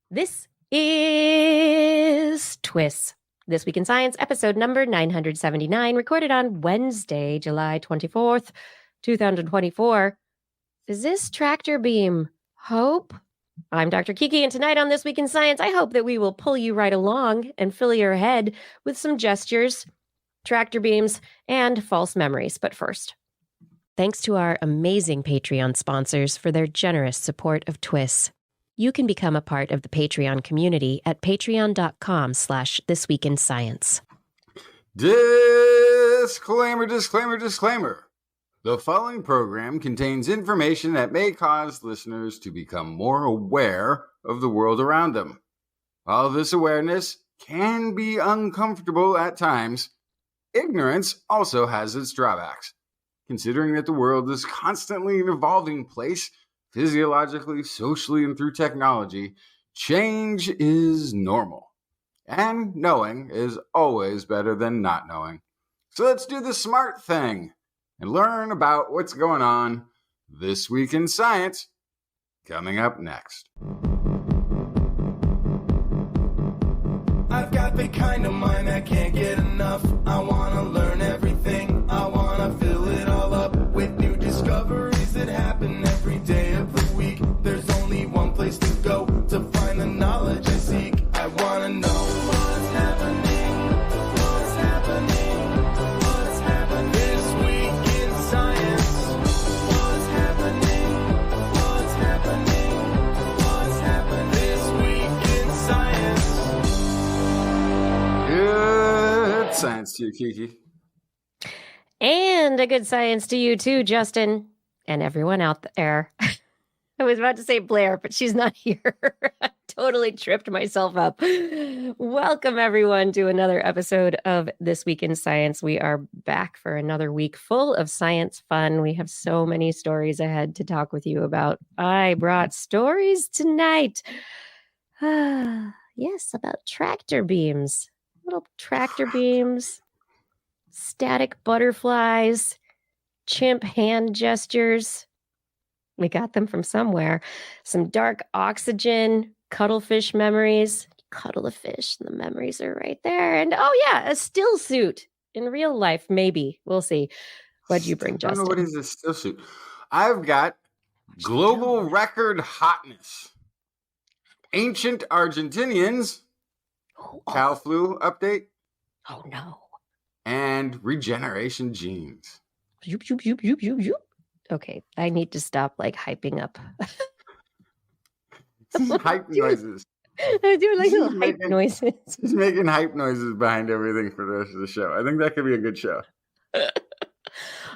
This is TWIS, This Week in Science, episode number 979, recorded on Wednesday, July 24th, 2024. Is this tractor beam hope? I'm Dr. Kiki, and tonight on This Week in Science, I hope that we will pull you right along and fill your head with some gestures, tractor beams, and false memories. But first, thanks to our amazing Patreon sponsors for their generous support of TWIS. You can become a part of the Patreon community at patreon.com/thisweekinscience. Disclaimer. The following program contains information that may cause listeners to become more aware of the world around them. While this awareness can be uncomfortable at times, ignorance also has its drawbacks. Considering that the world is constantly an evolving place, physiologically, socially, and through technology, change is normal. And knowing is always better than not knowing. So let's do the smart thing and learn about what's going on this week in science, coming up next. I've got the kind of mind that can't get enough. I want to learn everything. I want to fill it all up with new discoveries that happen every day of the week. There's only one place to go to find the knowledge I seek. I want to know what's happening, what's happening, what's happening this week in science. What's happening, what's happening, what's happening this week in science. Good science to you, Kiki. And a good science to you too, Justin, and everyone out there. I was about to say Blair, but she's not here. I totally tripped myself up. Welcome, everyone, to another episode of This Week in Science. We are back for another week full of science fun. We have so many stories ahead to talk with you about. I brought stories tonight. Yes, about tractor beams. Little tractor beams, static butterflies, chimp hand gestures. We got them from somewhere. Some dark oxygen, cuttlefish memories. Cuddle a fish, and the memories are right there. And oh yeah, a still suit in real life, maybe. We'll see. What'd you bring, Justin? I don't know what is a still suit. I've got global record hotness. Ancient Argentinians. Cow flu update. Oh no. And regeneration genes. Zoop, zoop, zoop, zoop, zoop, zoop. Okay, I need to stop hyping up. Hype noises. I'm doing little hype noises. He's making hype noises behind everything for the rest of the show. I think that could be a good show.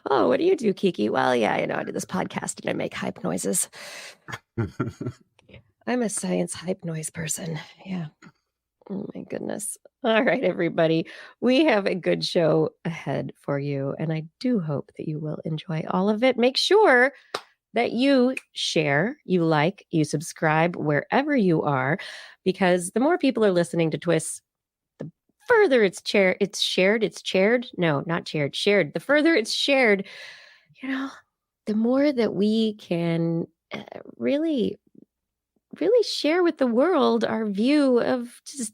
Oh, what do you do, Kiki? Well, yeah, I do this podcast and I make hype noises. I'm a science hype noise person. Yeah. Oh my goodness. All right, everybody. We have a good show ahead for you, and I do hope that you will enjoy all of it. Make sure that you share, you like, you subscribe wherever you are, because the more people are listening to TWIS, the further it's shared. No, not shared, shared. The further it's shared, the more that we can really share with the world our view of just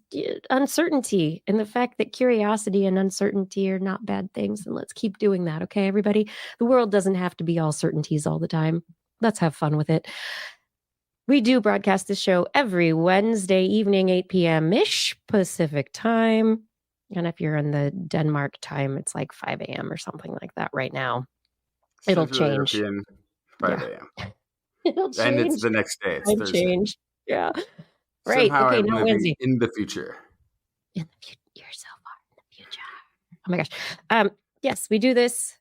uncertainty and the fact that curiosity and uncertainty are not bad things. And let's keep doing that. Okay, everybody? The world doesn't have to be all certainties all the time. Let's have fun with it. We do broadcast this show every Wednesday evening, 8 p.m.-ish Pacific time. And if you're in the Denmark time, it's like 5 a.m. or something like that right now. It'll change. 5 a.m. It'll change. And it's the next day. It's Thursday. Change. Yeah. Right. Somehow okay, I'm not living Wednesday. in the future. In the future. You're so far in the future. Oh my gosh. Yes, we do this.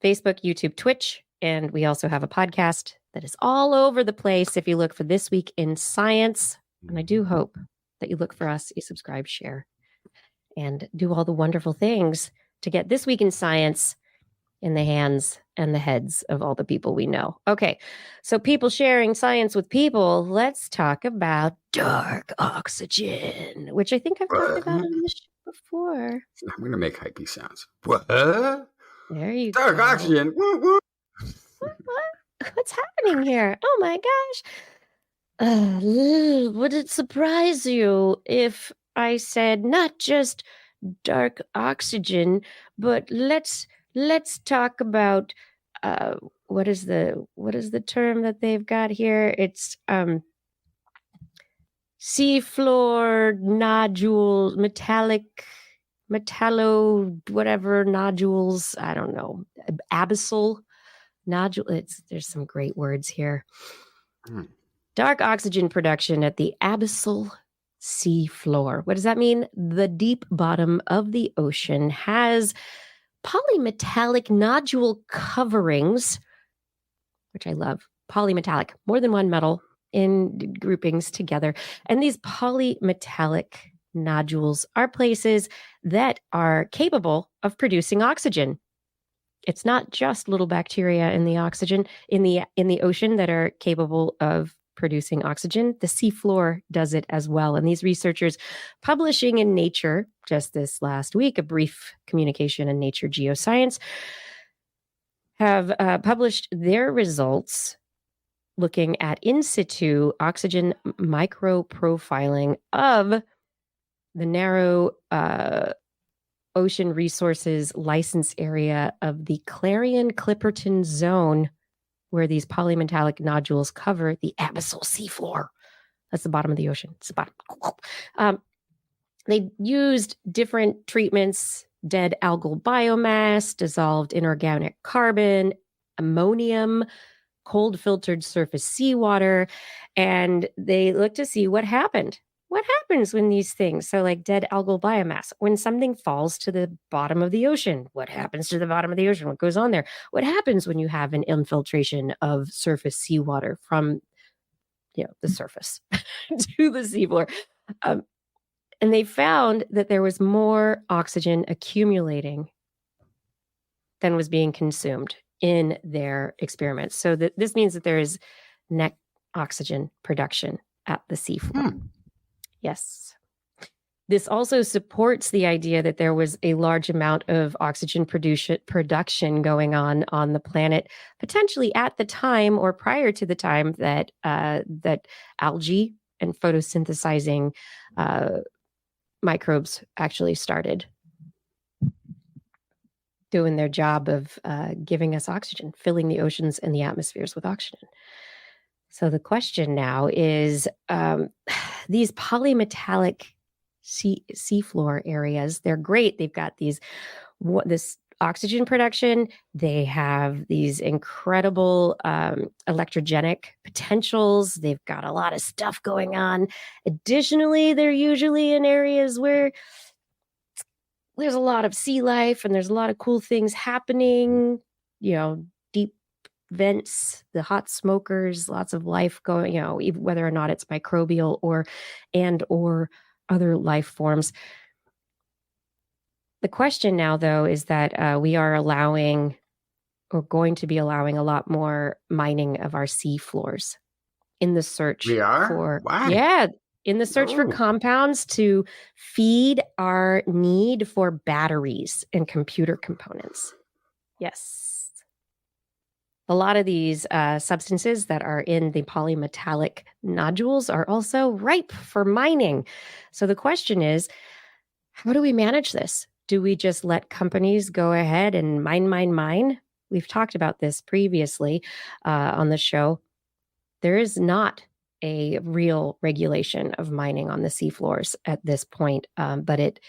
Facebook, YouTube, Twitch. And we also have a podcast that is all over the place. If you look for This Week in Science, and I do hope that you look for us, you subscribe, share, and do all the wonderful things to get This Week in Science in the hands and the heads of all the people we know. Okay, so people sharing science with people, let's talk about dark oxygen, which I think I've talked about on the show before. I'm going to make hypey sounds. What? There you dark go. Dark oxygen. Woo, woo. What? What's happening here? Oh my gosh. Would it surprise you if I said not just dark oxygen, but let's talk about uh what is the term that they've got here? It's seafloor nodules, metallo whatever nodules, I don't know. Abyssal nodule. There's some great words here. Hmm. Dark oxygen production at the abyssal sea floor. What does that mean? The deep bottom of the ocean has polymetallic nodule coverings, which I love. Polymetallic, more than one metal in groupings together. And these polymetallic nodules are places that are capable of producing oxygen. It's not just little bacteria in the oxygen in the ocean that are capable of producing oxygen. The seafloor does it as well. And these researchers publishing in Nature just this last week, a brief communication in Nature Geoscience, have published their results looking at in situ oxygen microprofiling of the narrow ocean resources license area of the Clarion-Clipperton zone, where these polymetallic nodules cover the abyssal seafloor. That's the bottom of the ocean. It's the bottom. They used different treatments: dead algal biomass, dissolved inorganic carbon, ammonium, cold filtered surface seawater, and they looked to see what happened. What happens when these things, so like dead algal biomass, when something falls to the bottom of the ocean, what happens to the bottom of the ocean? What goes on there? What happens when you have an infiltration of surface seawater from, the surface to the seafloor? And they found that there was more oxygen accumulating than was being consumed in their experiments. So this means that there is net oxygen production at the seafloor. Yes. This also supports the idea that there was a large amount of oxygen production going on the planet, potentially at the time or prior to the time that that algae and photosynthesizing microbes actually started doing their job of giving us oxygen, filling the oceans and the atmospheres with oxygen. So the question now is, these polymetallic seafloor areas, they're great. They've got this oxygen production. They have these incredible electrogenic potentials. They've got a lot of stuff going on. Additionally, they're usually in areas where there's a lot of sea life and there's a lot of cool things happening, deep vents, the hot smokers, lots of life going, even whether or not it's microbial or other life forms. The question now, though, is that we are allowing, or going to be allowing, a lot more mining of our sea floors in the search We are? for, Why? yeah, in the search for compounds to feed our need for batteries and computer components. Yes. A lot of these substances that are in the polymetallic nodules are also ripe for mining. So the question is, how do we manage this? Do we just let companies go ahead and mine? We've talked about this previously on the show. There is not a real regulation of mining on the seafloors at this point, but it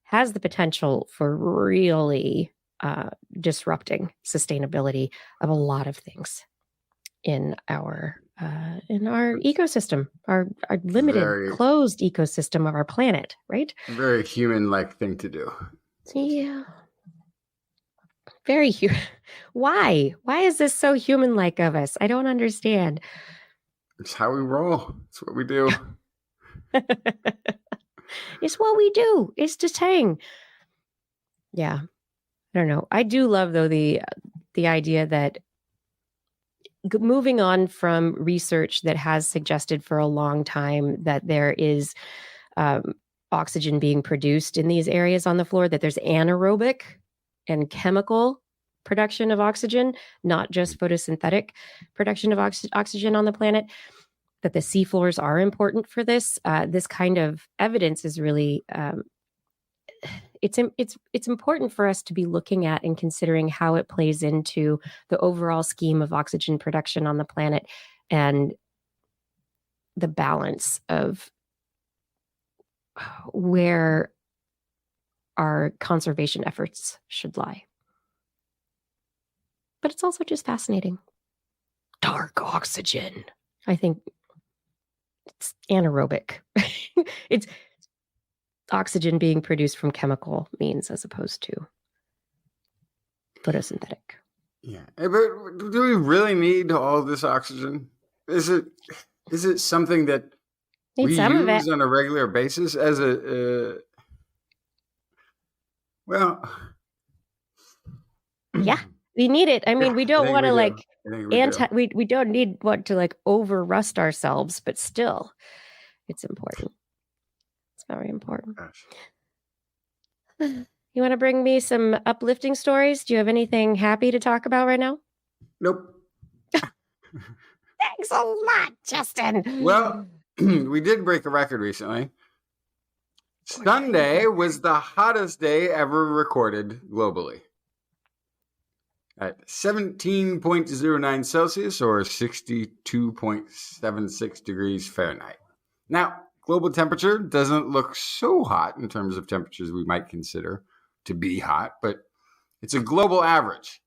has the potential for really disrupting sustainability of a lot of things in our ecosystem, our limited, closed ecosystem of our planet, right? Very human-like thing to do. Yeah. Very human. Why? Why is this so human-like of us? I don't understand. It's how we roll. It's what we do. It's what we do. It's just saying. Yeah. I don't know. I do love, though, the idea that moving on from research that has suggested for a long time that there is oxygen being produced in these areas on the floor, that there's anaerobic and chemical production of oxygen, not just photosynthetic production of oxygen on the planet. that the seafloors are important for this. This kind of evidence is really it's important for us to be looking at and considering how it plays into the overall scheme of oxygen production on the planet and the balance of where our conservation efforts should lie. But it's also just fascinating. Dark oxygen. I think it's anaerobic. It's oxygen being produced from chemical means as opposed to photosynthetic. Yeah, but do we really need all this oxygen? Is it something that Need we some of use it. on a regular basis as a well? Yeah, we need it. I mean, Yeah, we I don't think want we to do. like I think we do. we don't need what to like over rust ourselves, but still, it's important. It's very important. Gosh. You want to bring me some uplifting stories? Do you have anything happy to talk about right now? Nope. Thanks a lot, Justin. Well, we did break a record recently. Sunday was the hottest day ever recorded globally at 17.09 Celsius or 62.76 degrees Fahrenheit. Now, global temperature doesn't look so hot in terms of temperatures we might consider to be hot, but it's a global average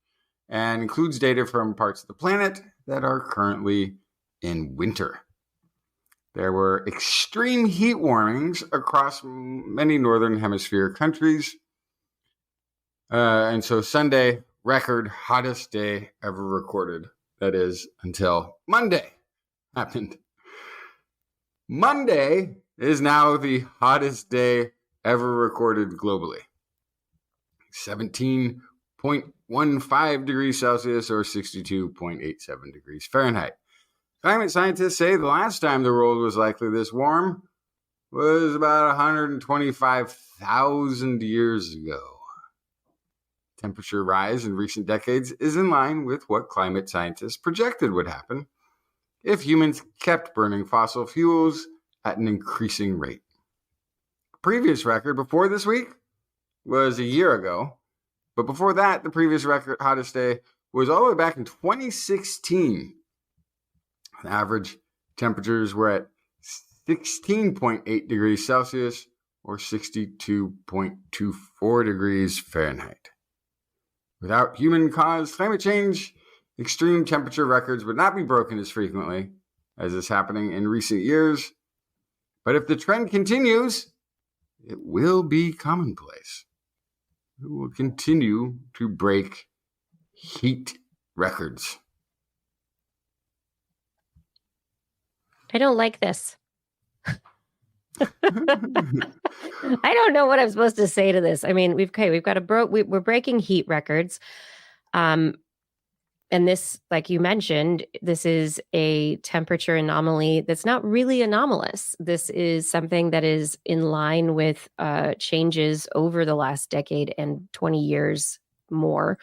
and includes data from parts of the planet that are currently in winter. There were extreme heat warnings across many northern hemisphere countries. And so Sunday, record hottest day ever recorded. That is until Monday happened. Monday is now the hottest day ever recorded globally. 17.15 degrees Celsius or 62.87 degrees Fahrenheit. Climate scientists say the last time the world was likely this warm was about 125,000 years ago. Temperature rise in recent decades is in line with what climate scientists projected would happen if humans kept burning fossil fuels at an increasing rate. The previous record before this week was a year ago, but before that, the previous record hottest day was all the way back in 2016. The average temperatures were at 16.8 degrees Celsius or 62.24 degrees Fahrenheit. Without human-caused climate change, extreme temperature records would not be broken as frequently as is happening in recent years. But if the trend continues, it will be commonplace. We will continue to break heat records. I don't like this. I don't know what I'm supposed to say to this. I mean, we're breaking heat records. And this, like you mentioned, this is a temperature anomaly that's not really anomalous. This is something that is in line with changes over the last decade and 20 years more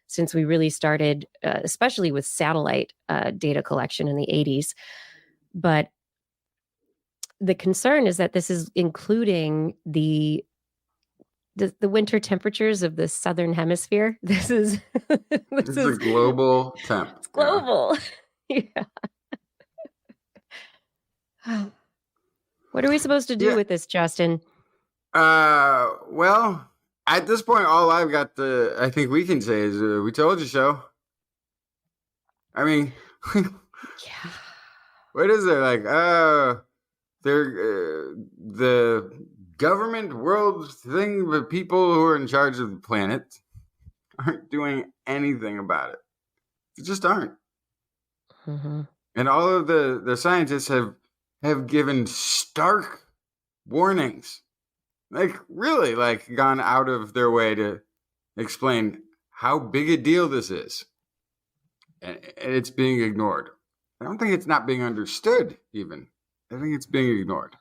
since we really started, especially with satellite data collection in the 80s. But the concern is that this is including the winter temperatures of the southern hemisphere. This is This is a global temp. It's global. Yeah. What are we supposed to do with this, Justin? Well, at this point, all I've got I think we can say is we told you so. I mean, Yeah. what is there like? The government world thing, the people who are in charge of the planet aren't doing anything about it. They just aren't. Mm-hmm. And all of the scientists have given stark warnings. Like, really, like, gone out of their way to explain how big a deal this is. And it's being ignored. I don't think it's not being understood, even. I think it's being ignored.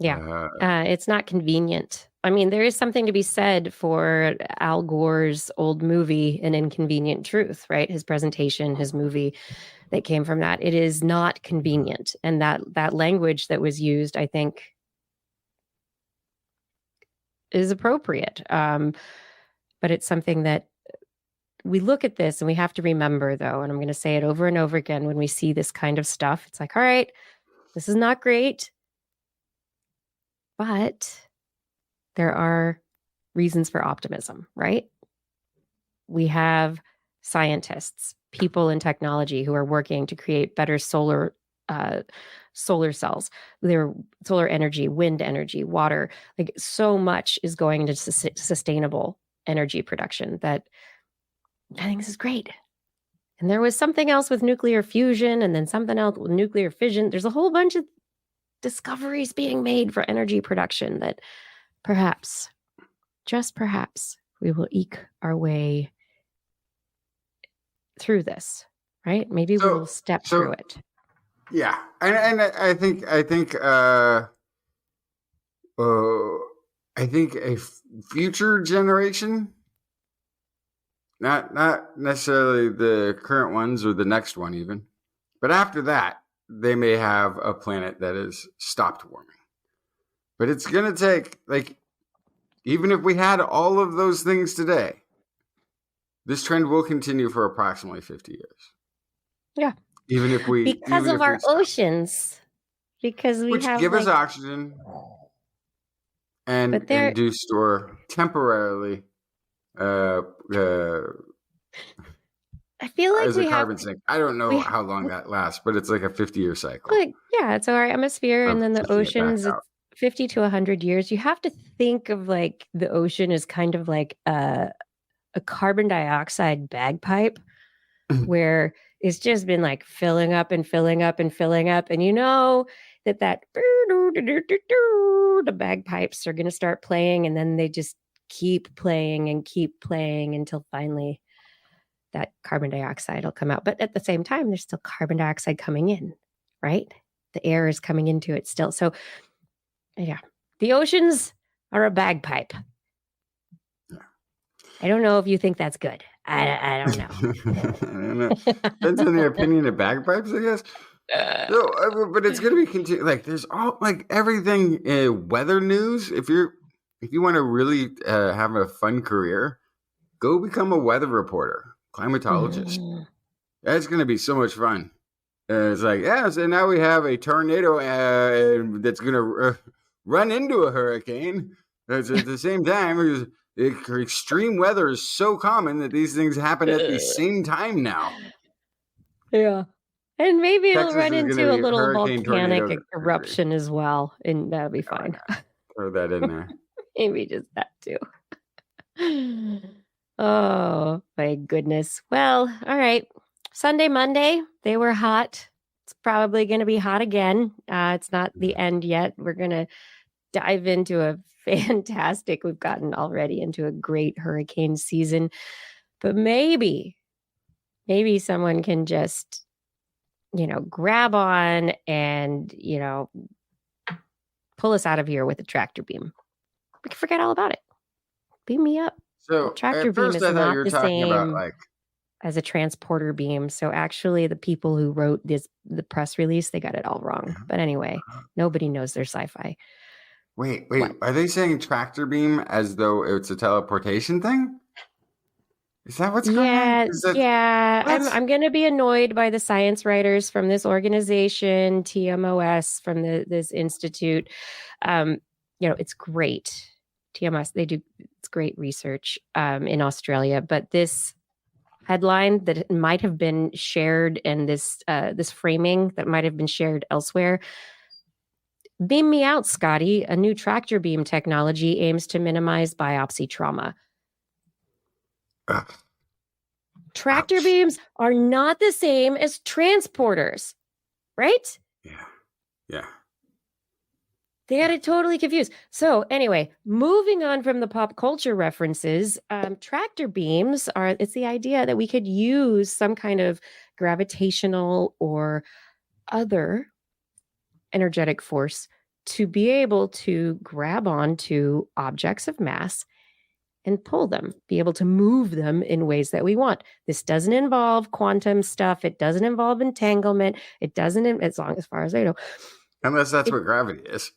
Yeah. It's not convenient. I mean, there is something to be said for Al Gore's old movie, An Inconvenient Truth, right? His presentation, his movie that came from that. It is not convenient. And that language that was used, I think, is appropriate. But it's something that we look at this and we have to remember, though, and I'm going to say it over and over again when we see this kind of stuff. It's like, all right, this is not great, but there are reasons for optimism, right? We have scientists, people in technology who are working to create better solar cells, their solar energy, wind energy, water. Like so much is going into sustainable energy production that I think this is great. And there was something else with nuclear fusion and then something else with nuclear fission. There's a whole bunch of discoveries being made for energy production that perhaps, just perhaps, we will eke our way through this, right? Maybe we will step through it. Yeah, and I think I think a future generation, not necessarily the current ones or the next one even, but after that, they may have a planet that has stopped warming. But it's going to take, like, even if we had all of those things today, this trend will continue for approximately 50 years. Yeah. Even if we... Because of our oceans. Because we which have, give us oxygen and do store temporarily I feel like as a carbon sink. I don't know how long that lasts, but it's like a 50-year cycle. Like, yeah, it's our atmosphere and then the oceans, it's 50 to 100 years. You have to think of like the ocean as kind of like a carbon dioxide bagpipe where it's just been like filling up and filling up and filling up. And you know that the bagpipes are going to start playing and then they just keep playing until finally that carbon dioxide will come out. But at the same time, there's still carbon dioxide coming in, right? The air is coming into it still. So yeah, the oceans are a bagpipe. I don't know if you think that's good. I don't know. I don't know. Depends on the opinion of bagpipes, I guess. So, but it's going to be like there's all like everything weather news. If you want to really have a fun career, go become a weather reporter, climatologist. That's going to be so much fun. It's like, so now we have a tornado that's going to run into a hurricane. At the same time, extreme weather is so common that these things happen at the same time now. Yeah. And maybe it'll run into a little volcanic eruption as well, and that'll be fine. Throw that in there. Maybe just that too. Oh, my goodness. Well, all right. Sunday, Monday, they were hot. It's probably going to be hot again. It's not the end yet. We're going to dive into we've gotten already into a great hurricane season. But maybe someone can just, grab on and, pull us out of here with a tractor beam. We can forget all about it. Beam me up. So the tractor beam is not the same as a transporter beam. So actually the people who wrote the press release, they got it all wrong. But anyway, nobody knows their sci-fi. Wait. What? Are they saying tractor beam as though it's a teleportation thing? Is that what's going on? Yeah. I'm going to be annoyed by the science writers from this organization, TMOS, from this institute. It's great. TMS, it's great research in Australia, but this headline that might have been shared and this framing that might have been shared elsewhere. Beam me out, Scotty. A new tractor beam technology aims to minimize biopsy trauma. Tractor beams are not the same as transporters, right? Yeah. They had it totally confused. So anyway, moving on from the pop culture references, tractor beams it's the idea that we could use some kind of gravitational or other energetic force to be able to grab onto objects of mass and pull them, be able to move them in ways that we want. This doesn't involve quantum stuff. It doesn't involve entanglement. It doesn't, as far as I know. Unless that's what gravity is.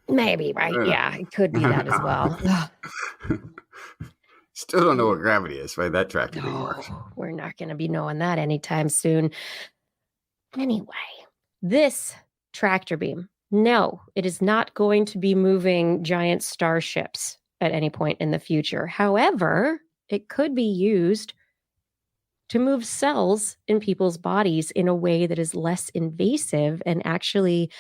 Maybe, right? Yeah, it could be that as well. Still don't know what gravity is, why that tractor beam No, works. we're not going to be knowing that anytime soon. Anyway, this tractor beam, no, it is not going to be moving giant starships at any point in the future. However, it could be used to move cells in people's bodies in a way that is less invasive and actually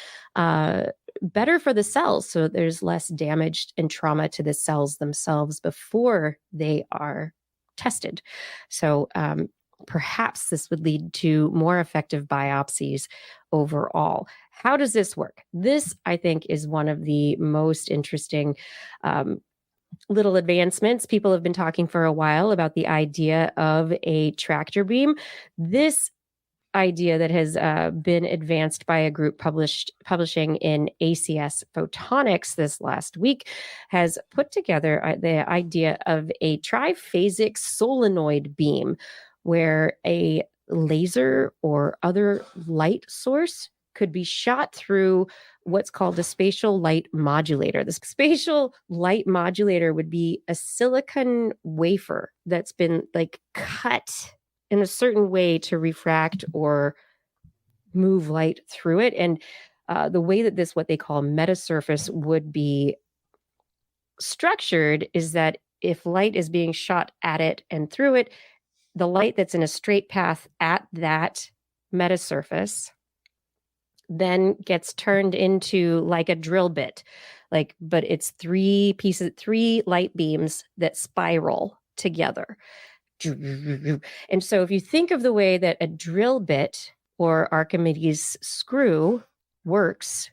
better for the cells. So there's less damage and trauma to the cells themselves before they are tested. So perhaps this would lead to more effective biopsies overall. How does this work? This, I think, is one of the most interesting little advancements. People have been talking for a while about the idea of a tractor beam. This idea that has been advanced by a group publishing in ACS Photonics this last week has put together the idea of a triphasic solenoid beam, where a laser or other light source could be shot through what's called a spatial light modulator. The spatial light modulator would be a silicon wafer that's been like cut in a certain way to refract or move light through it. And the way that this, what they call metasurface, would be structured is that if light is being shot at it and through it, the light that's in a straight path at that metasurface then gets turned into like a drill bit, but it's three light beams that spiral together. And so if you think of the way that a drill bit or Archimedes screw works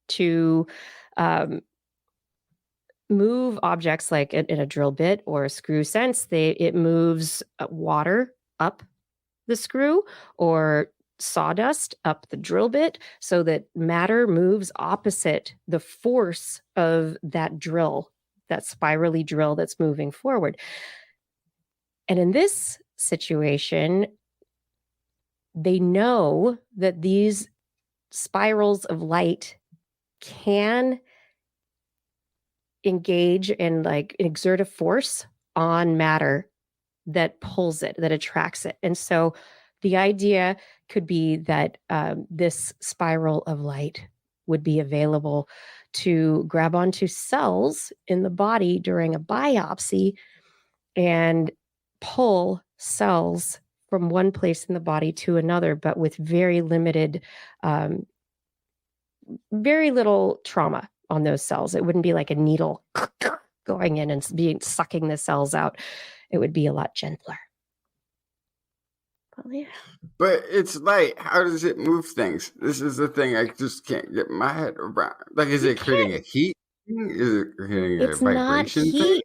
to move objects like in a drill bit or a screw sense, it moves water up the screw or sawdust up the drill bit so that matter moves opposite the force of that drill, that spirally drill that's moving forward. And in this situation, they know that these spirals of light can engage and exert a force on matter that pulls it, that attracts it. And so the idea could be that this spiral of light would be available to grab onto cells in the body during a biopsy and pull cells from one place in the body to another, but with very limited, very little trauma on those cells. It wouldn't be like a needle going in and sucking the cells out. It would be a lot gentler. Well, yeah. But it's light. How does it move things? This is the thing I just can't get my head around. Is it creating a heat thing? Is it creating a vibration thing?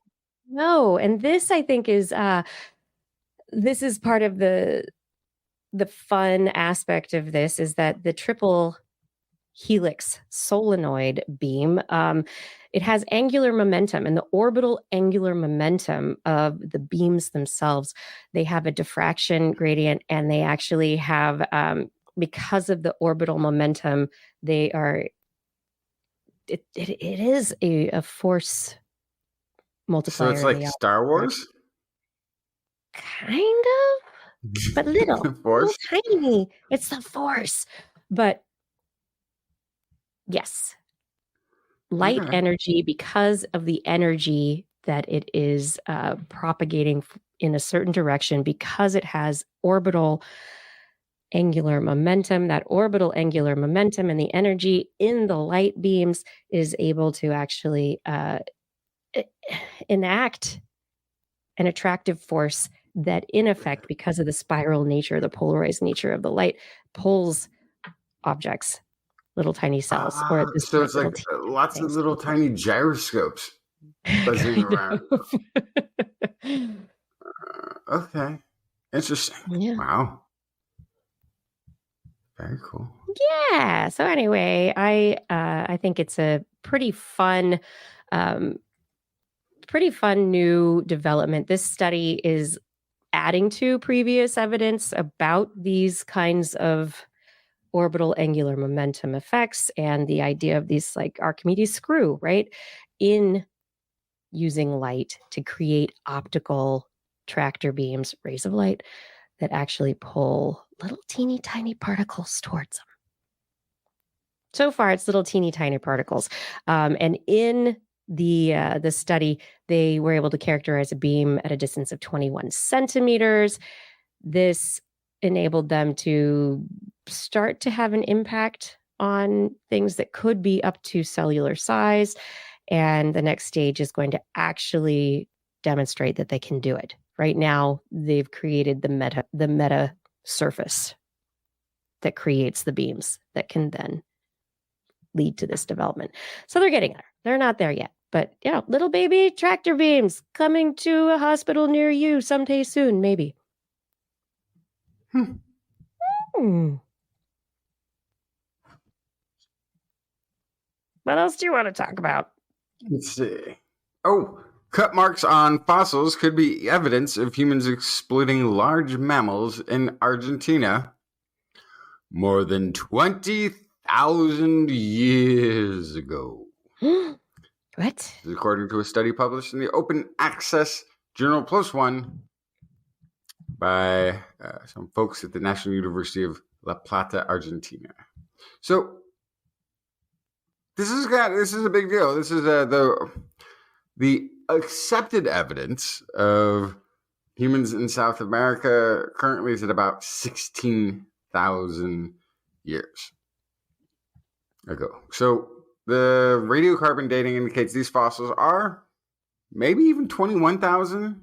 No, and this I think is this is part of the fun aspect of this, is that the triple helix solenoid beam, it has angular momentum, and the orbital angular momentum of the beams themselves, they have a diffraction gradient, and they actually have, because of the orbital momentum, they are, it is a force multiplier. So it's like Star Wars? Kind of, but little tiny. It's the force. But yes, light energy, because of the energy that it is propagating in a certain direction, because it has orbital angular momentum, that orbital angular momentum and the energy in the light beams is able to actually enact an attractive force that, in effect, because of the spiral nature, the polarized nature of the light, pulls objects, little tiny cells. Or at this so point, it's like lots of little tiny gyroscopes buzzing around. Okay. Interesting. Yeah. Wow. Very cool. Yeah. So anyway, I I think it's a pretty fun new development. This study is adding to previous evidence about these kinds of orbital angular momentum effects and the idea of these like Archimedes screw, right? In using light to create optical tractor beams, rays of light that actually pull little teeny tiny particles towards them. So far, it's little teeny tiny particles. And in the study, they were able to characterize a beam at a distance of 21 centimeters. This enabled them to start to have an impact on things that could be up to cellular size. And the next stage is going to actually demonstrate that they can do it. Right now, they've created the meta surface that creates the beams that can then lead to this development. So they're getting there. They're not there yet. But, little baby tractor beams coming to a hospital near you someday soon, maybe. Hmm. What else do you want to talk about? Let's see. Oh, cut marks on fossils could be evidence of humans exploiting large mammals in Argentina more than 20,000 years ago. What? This is according to a study published in the Open Access Journal Plus One by some folks at the National University of La Plata, Argentina. So this is a big deal. This is the accepted evidence of humans in South America currently is at about 16,000 years ago. So the radiocarbon dating indicates these fossils are maybe even 21,000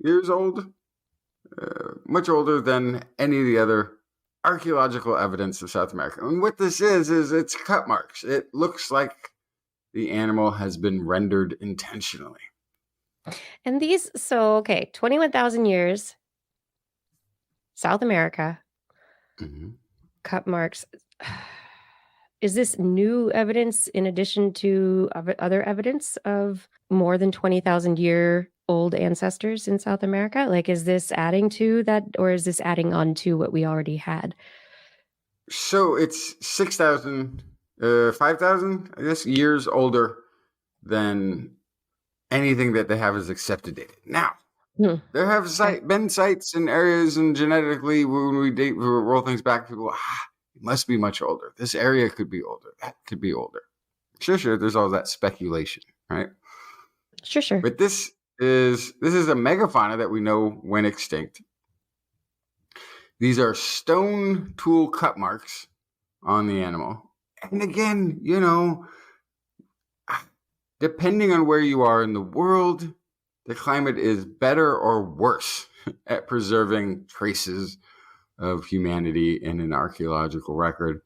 years old, much older than any of the other archaeological evidence of South America. And what this is it's cut marks. It looks like the animal has been rendered intentionally. And 21,000 years, South America, cut marks. Is this new evidence in addition to other evidence of more than 20,000 year old ancestors in South America? Like, is this adding to that, or is this adding on to what we already had? So it's 5,000, I guess, years older than anything that they have as accepted data. Now, there have been sites and areas, and genetically, when we roll things back, people go, it must be much older. This area could be older. That could be older. Sure. There's all that speculation, right? Sure. But this is a megafauna that we know went extinct. These are stone tool cut marks on the animal. And again, depending on where you are in the world, the climate is better or worse at preserving traces of humanity in an archaeological record.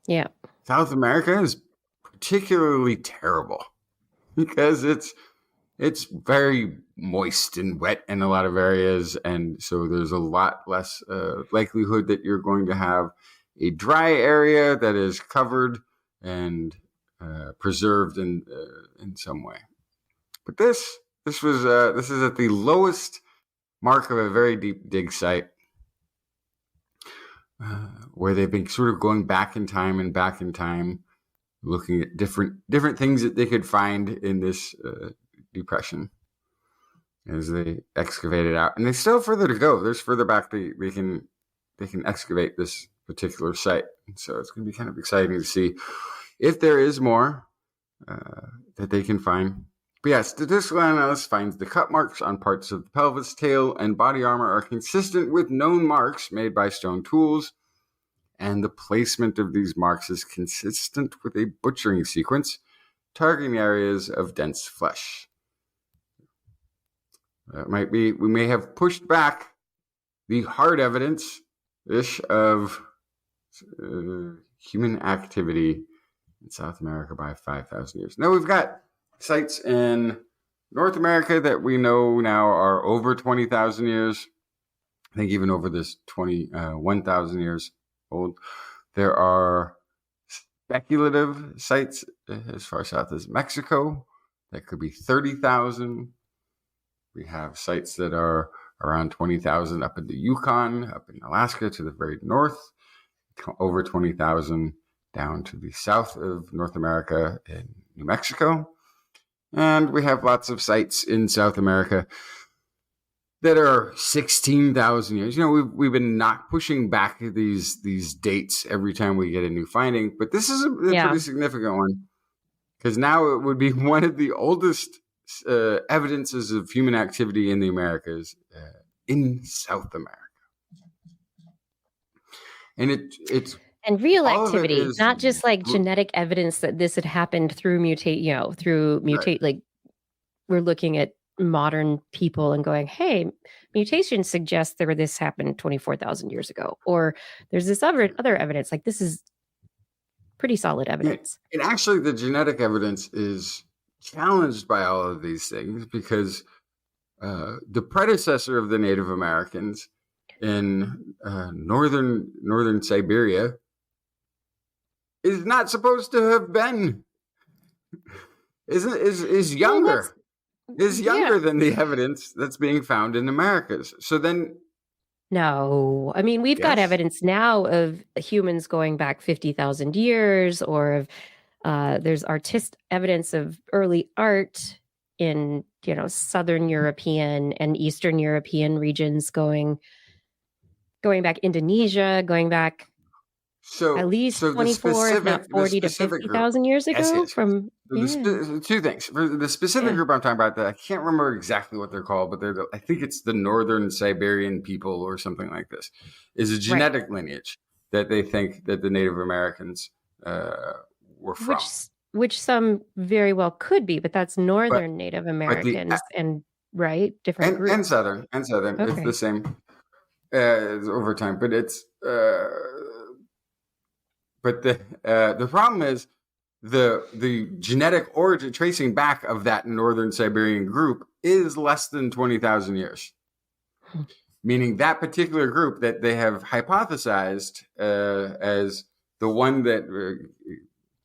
Yeah. South America is particularly terrible because it's very moist and wet in a lot of areas, and so there's a lot less likelihood that you're going to have a dry area that is covered and preserved in some way. But this is at the lowest mark of a very deep dig site, where they've been sort of going back in time, looking at different things that they could find in this depression as they excavate it out. And there's still further to go. There's further back they can excavate this particular site. And so it's going to be kind of exciting to see if there is more that they can find. But yeah, statistical analysis finds the cut marks on parts of the pelvis, tail, and body armor are consistent with known marks made by stone tools, and the placement of these marks is consistent with a butchering sequence targeting areas of dense flesh. We may have pushed back the hard evidence-ish of human activity in South America by 5,000 years. Now we've got sites in North America that we know now are over 20,000 years. I think even over this 21,000 years old. There are speculative sites as far south as Mexico. That could be 30,000. We have sites that are around 20,000 up in the Yukon, up in Alaska to the very north, over 20,000 down to the south of North America in New Mexico. And we have lots of sites in South America that are 16,000 years. You know, we've been not pushing back these dates every time we get a new finding, but this is a pretty significant one, because now it would be one of the oldest evidences of human activity in the Americas in South America. And it's and real activity, not just like genetic evidence that this had happened through mutate, Right. like we're looking at modern people and going, hey, mutations suggest this happened 24,000 years ago, or there's this other evidence. Like, this is pretty solid evidence. And actually, the genetic evidence is challenged by all of these things, because the predecessor of the Native Americans in northern Siberia is not supposed to have been is younger. Is younger than the evidence that's being found in Americas. So then, no, I mean, we've got evidence now of humans going back 50,000 years, or of there's evidence of early art in Southern European and Eastern European regions going back Indonesia, going back at least 24, if not 40 to 50,000 years ago. Two things. For the specific group I'm talking about, that I can't remember exactly what they're called, but I think it's the Northern Siberian people or something like this, is a genetic lineage that they think that the Native Americans were from. Which some very well could be, but that's Northern Native Americans different groups. And Southern. Okay. It's the same over time, but it's but the problem is the genetic origin tracing back of that Northern Siberian group is less than 20,000 years. Meaning that particular group that they have hypothesized as the one that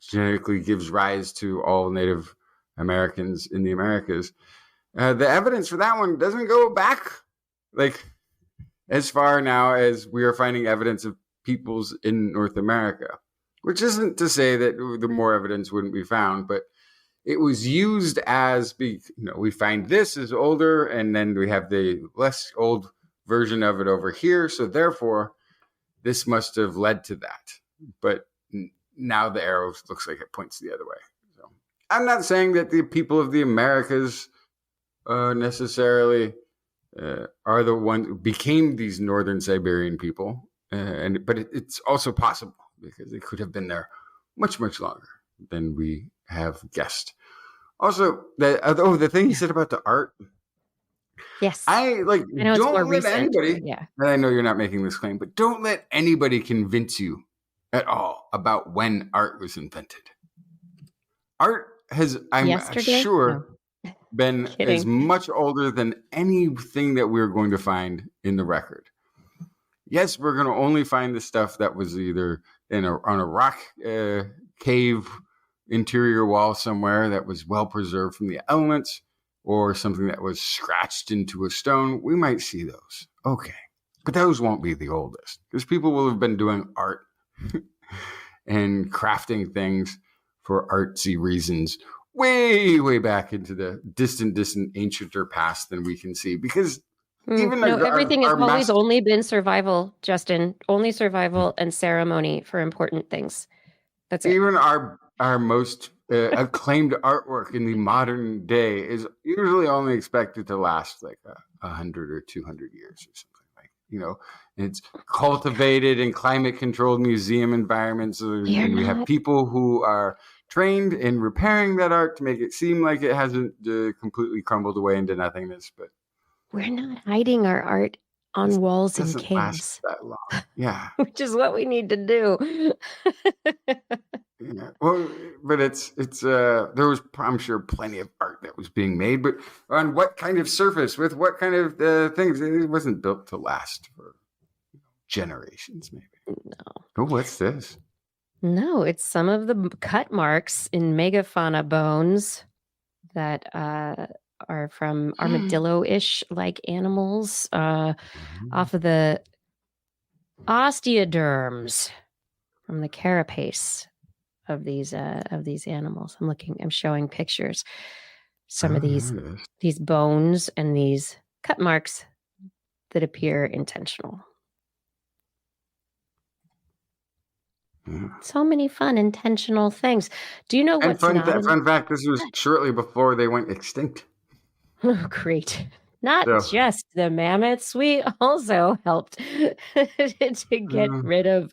genetically gives rise to all Native Americans in the Americas, the evidence for that one doesn't go back like as far now as we are finding evidence of peoples in North America. Which isn't to say that the more evidence wouldn't be found, but it was used as, we find this is older, and then we have the less old version of it over here. So therefore, this must have led to that. But now the arrow looks like it points the other way. So I'm not saying that the people of the Americas necessarily are the ones who became these Northern Siberian people, but it's also possible, because it could have been there much, much longer than we have guessed. Also, the thing you said about the art. Yes. I know don't let recent, anybody, and I know you're not making this claim, but don't let anybody convince you at all about when art was invented. Art has, I'm sure, been as much older than anything that we're going to find in the record. Yes, we're going to only find the stuff that was either on a rock cave interior wall somewhere that was well preserved from the elements, or something that was scratched into a stone. We might see those. Okay. But those won't be the oldest, because people will have been doing art and crafting things for artsy reasons way, way back into the distant, ancienter past than we can see. Because everything has always only been survival, Justin. Only survival and ceremony for important things. That's it. Even our most acclaimed artwork in the modern day is usually only expected to last like 100 or 200 years or something. It's cultivated in climate-controlled museum environments. And we have people who are trained in repairing that art to make it seem like it hasn't completely crumbled away into nothingness, but we're not hiding our art on walls in caves. That long. Yeah. Which is what we need to do. Yeah. Well, but it's there was, I'm sure, plenty of art that was being made, but on what kind of surface, with what kind of things? It wasn't built to last for generations, maybe. No. Oh, what's this? No, it's some of the cut marks in megafauna bones that are from armadillo-ish like animals off of the osteoderms from the carapace of these animals. I'm showing pictures. Some of these bones and these cut marks that appear intentional. Yeah. So many fun intentional things. Do you know what's fun not? fact, this was shortly before they went extinct. Oh, great. Not So, just the mammoths. We also helped to get rid of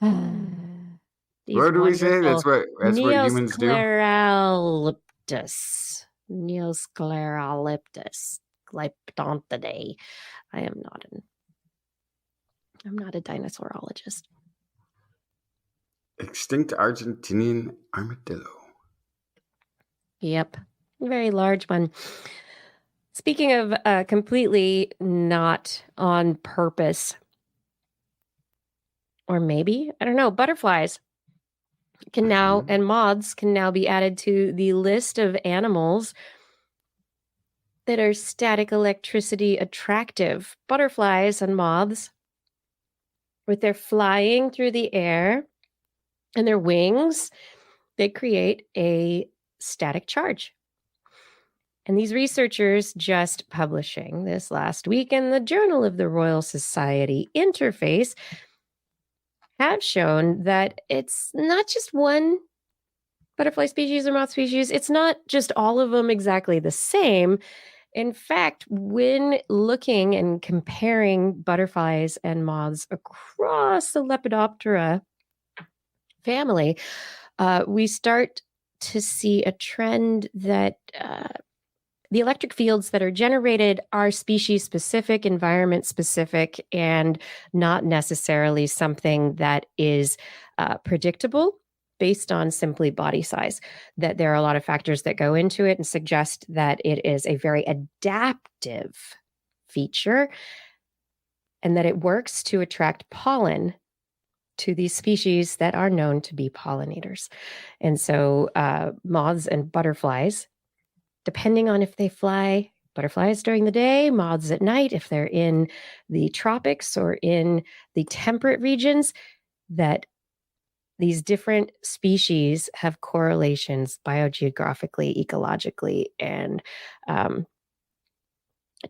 these what do we say? wonderful That's what humans do. Neoscleroliptus. Neoscleroliptus. Glyptodontidae. I'm not a dinosaurologist. Extinct Argentinian armadillo. Yep. Very large one. Speaking of completely not on purpose, or maybe, I don't know, butterflies can now, and moths can now be added to the list of animals that are static electricity attractive. Butterflies and moths, with their flying through the air and their wings, they create a static charge. And these researchers just publishing this last week in the Journal of the Royal Society Interface have shown that it's not just one butterfly species or moth species. It's not just all of them exactly the same. In fact, when looking and comparing butterflies and moths across the Lepidoptera family, we start to see a trend that the electric fields that are generated are species-specific, environment-specific, and not necessarily something that is predictable based on simply body size. That there are a lot of factors that go into it and suggest that it is a very adaptive feature and that it works to attract pollen to these species that are known to be pollinators. And so moths and butterflies, depending on if they fly, butterflies during the day, moths at night, if they're in the tropics or in the temperate regions, that these different species have correlations biogeographically, ecologically, and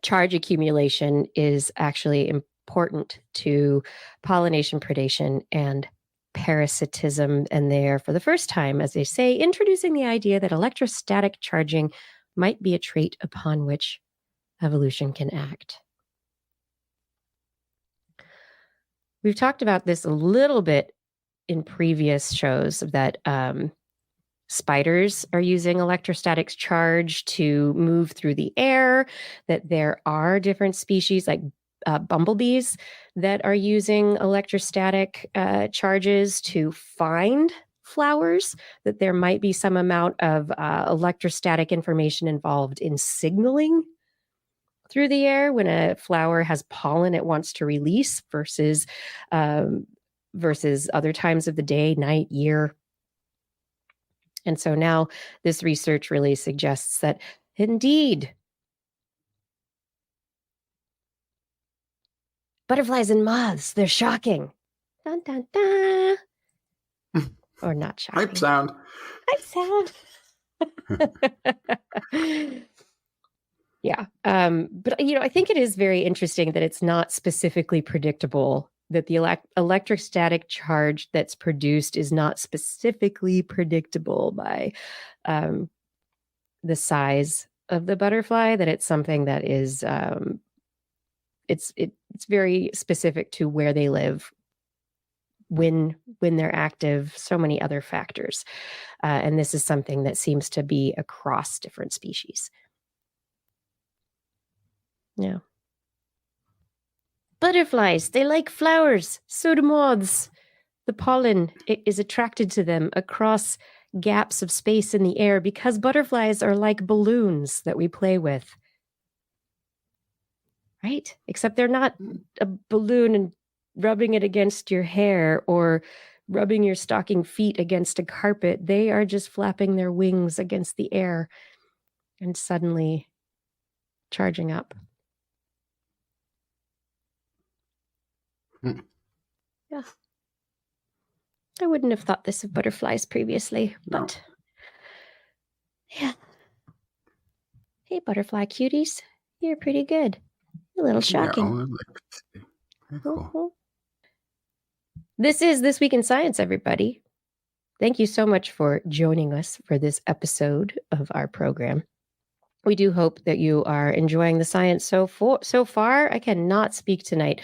charge accumulation is actually important to pollination, predation, and parasitism. And they're, for the first time, as they say, introducing the idea that electrostatic charging might be a trait upon which evolution can act. We've talked about this a little bit in previous shows, that spiders are using electrostatic charge to move through the air, that there are different species like bumblebees that are using electrostatic charges to find flowers, that there might be some amount of electrostatic information involved in signaling through the air when a flower has pollen it wants to release versus other times of the day, night, year. And so now this research really suggests that indeed butterflies and moths, they're shocking. Dun, dun, dun. Or not shocking. Hype sound. Hype sound. Yeah. But, I think it is very interesting that it's not specifically predictable, that the electrostatic charge that's produced is not specifically predictable by the size of the butterfly, that it's something that is, it's very specific to where they live, when they're active, so many other factors. And this is something that seems to be across different species. Yeah. Butterflies, they like flowers. So do moths. The pollen is attracted to them across gaps of space in the air because butterflies are like balloons that we play with. Right? Except they're not a balloon and rubbing it against your hair or rubbing your stocking feet against a carpet. They are just flapping their wings against the air and suddenly charging up. Yeah. I wouldn't have thought this of butterflies previously, but yeah. Hey, butterfly cuties. You're pretty good. A little shocking. Very cool. This is This Week in Science, everybody. Thank you so much for joining us for this episode of our program. We do hope that you are enjoying the science so far. I cannot speak tonight.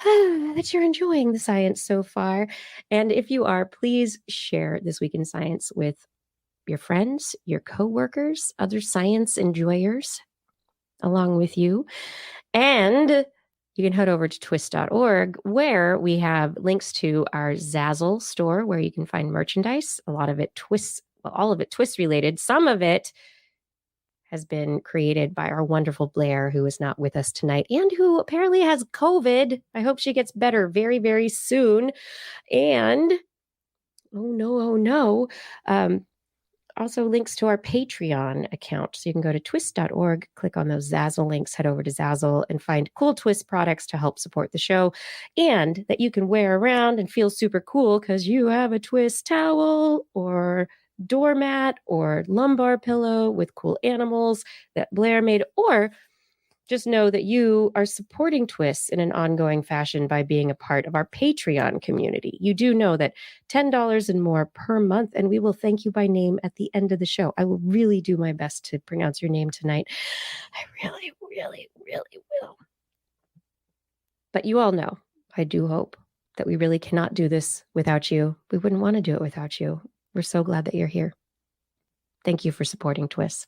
That you're enjoying the science so far. And if you are, please share This Week in Science with your friends, your coworkers, other science enjoyers along with you. And you can head over to TWIS.org, where we have links to our Zazzle store, where you can find merchandise. A lot of it TWIS, well, all of it TWIS related. Some of it has been created by our wonderful Blair, who is not with us tonight and who apparently has COVID. I hope she gets better very, very soon. And oh no. Also links to our Patreon account. So you can go to twist.org, click on those Zazzle links, head over to Zazzle and find cool TWIS products to help support the show, and that you can wear around and feel super cool because you have a TWIS towel or doormat or lumbar pillow with cool animals that Blair made, or just know that you are supporting TWIS in an ongoing fashion by being a part of our Patreon community. You do know that $10 and more per month, and we will thank you by name at the end of the show. I will really do my best to pronounce your name tonight. I really will. But you all know, I do hope that we really cannot do this without you. We wouldn't want to do it without you. We're so glad that you're here. Thank you for supporting TWIS.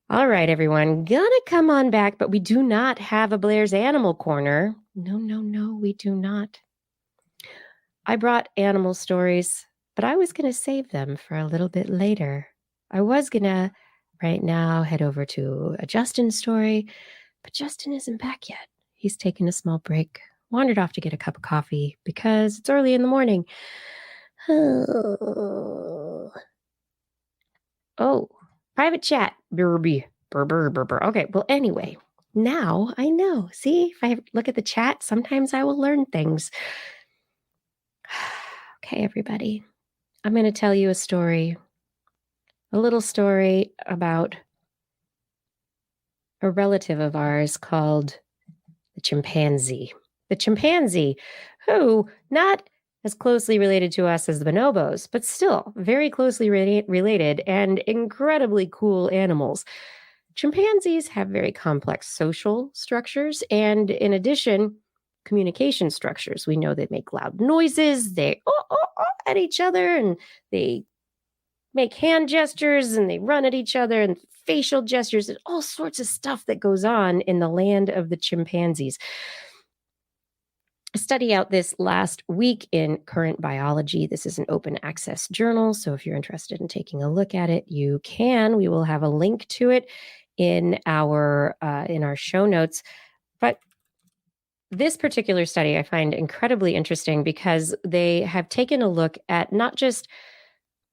All right, everyone, gonna come on back, but we do not have a Blair's Animal Corner. No, we do not. I brought animal stories, but I was gonna save them for a little bit later. I was gonna, right now, head over to a Justin story, but Justin isn't back yet. He's taking a small break, wandered off to get a cup of coffee because it's early in the morning. Oh. Private chat. Burby. Burr. Okay, well, anyway, now I know. See, if I look at the chat, sometimes I will learn things. Okay, everybody. I'm going to tell you a story. A little story about a relative of ours called the chimpanzee. The chimpanzee, who not as closely related to us as the bonobos, but still very closely related and incredibly cool animals. Chimpanzees have very complex social structures and, in addition, communication structures. We know they make loud noises, they at each other, and they make hand gestures, and they run at each other, and facial gestures, and all sorts of stuff that goes on in the land of the chimpanzees. A study out this last week in Current Biology. This is an open access journal, so if you're interested in taking a look at it, you can. We will have a link to it in our show notes. But this particular study I find incredibly interesting because they have taken a look at not just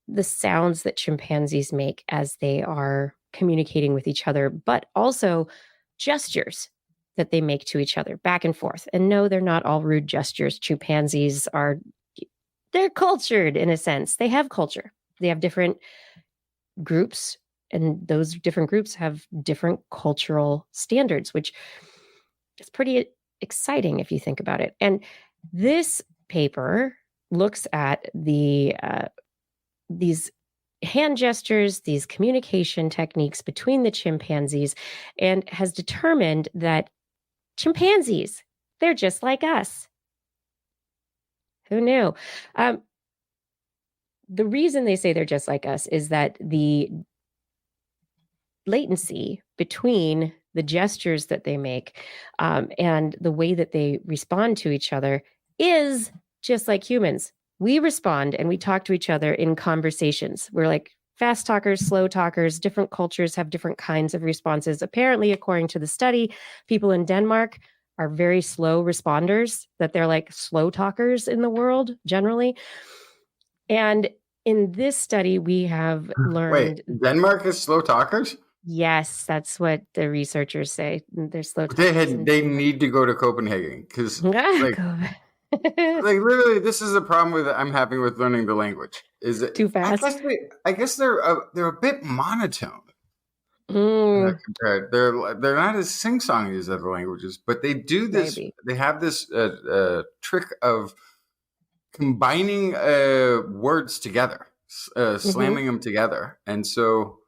the sounds that chimpanzees make as they are communicating with each other, but also gestures that they make to each other back and forth. And no, they're not all rude gestures. Chimpanzees they're cultured in a sense. They have culture. They have different groups, and those different groups have different cultural standards, which is pretty exciting if you think about it. And this paper looks at these hand gestures, these communication techniques between the chimpanzees, and has determined that chimpanzees, they're just like us. Who knew? The reason they say they're just like us is that the latency between the gestures that they make and the way that they respond to each other is just like humans. We respond and we talk to each other in conversations. We're like fast talkers, slow talkers. Different cultures have different kinds of responses. Apparently, according to the study, people in Denmark are very slow responders, that they're like slow talkers in the world generally. And in this study, we have learned. Wait, Denmark is slow talkers? Yes, that's what the researchers say. They're slow They talkers. they need to go to Copenhagen because like Too literally this is the problem with I'm having with learning the language. Is it fast. I guess they're a bit monotone. Compared, they're not as sing-songy as other languages, but they do this. Maybe. They have this trick of combining words together, slamming them together, and so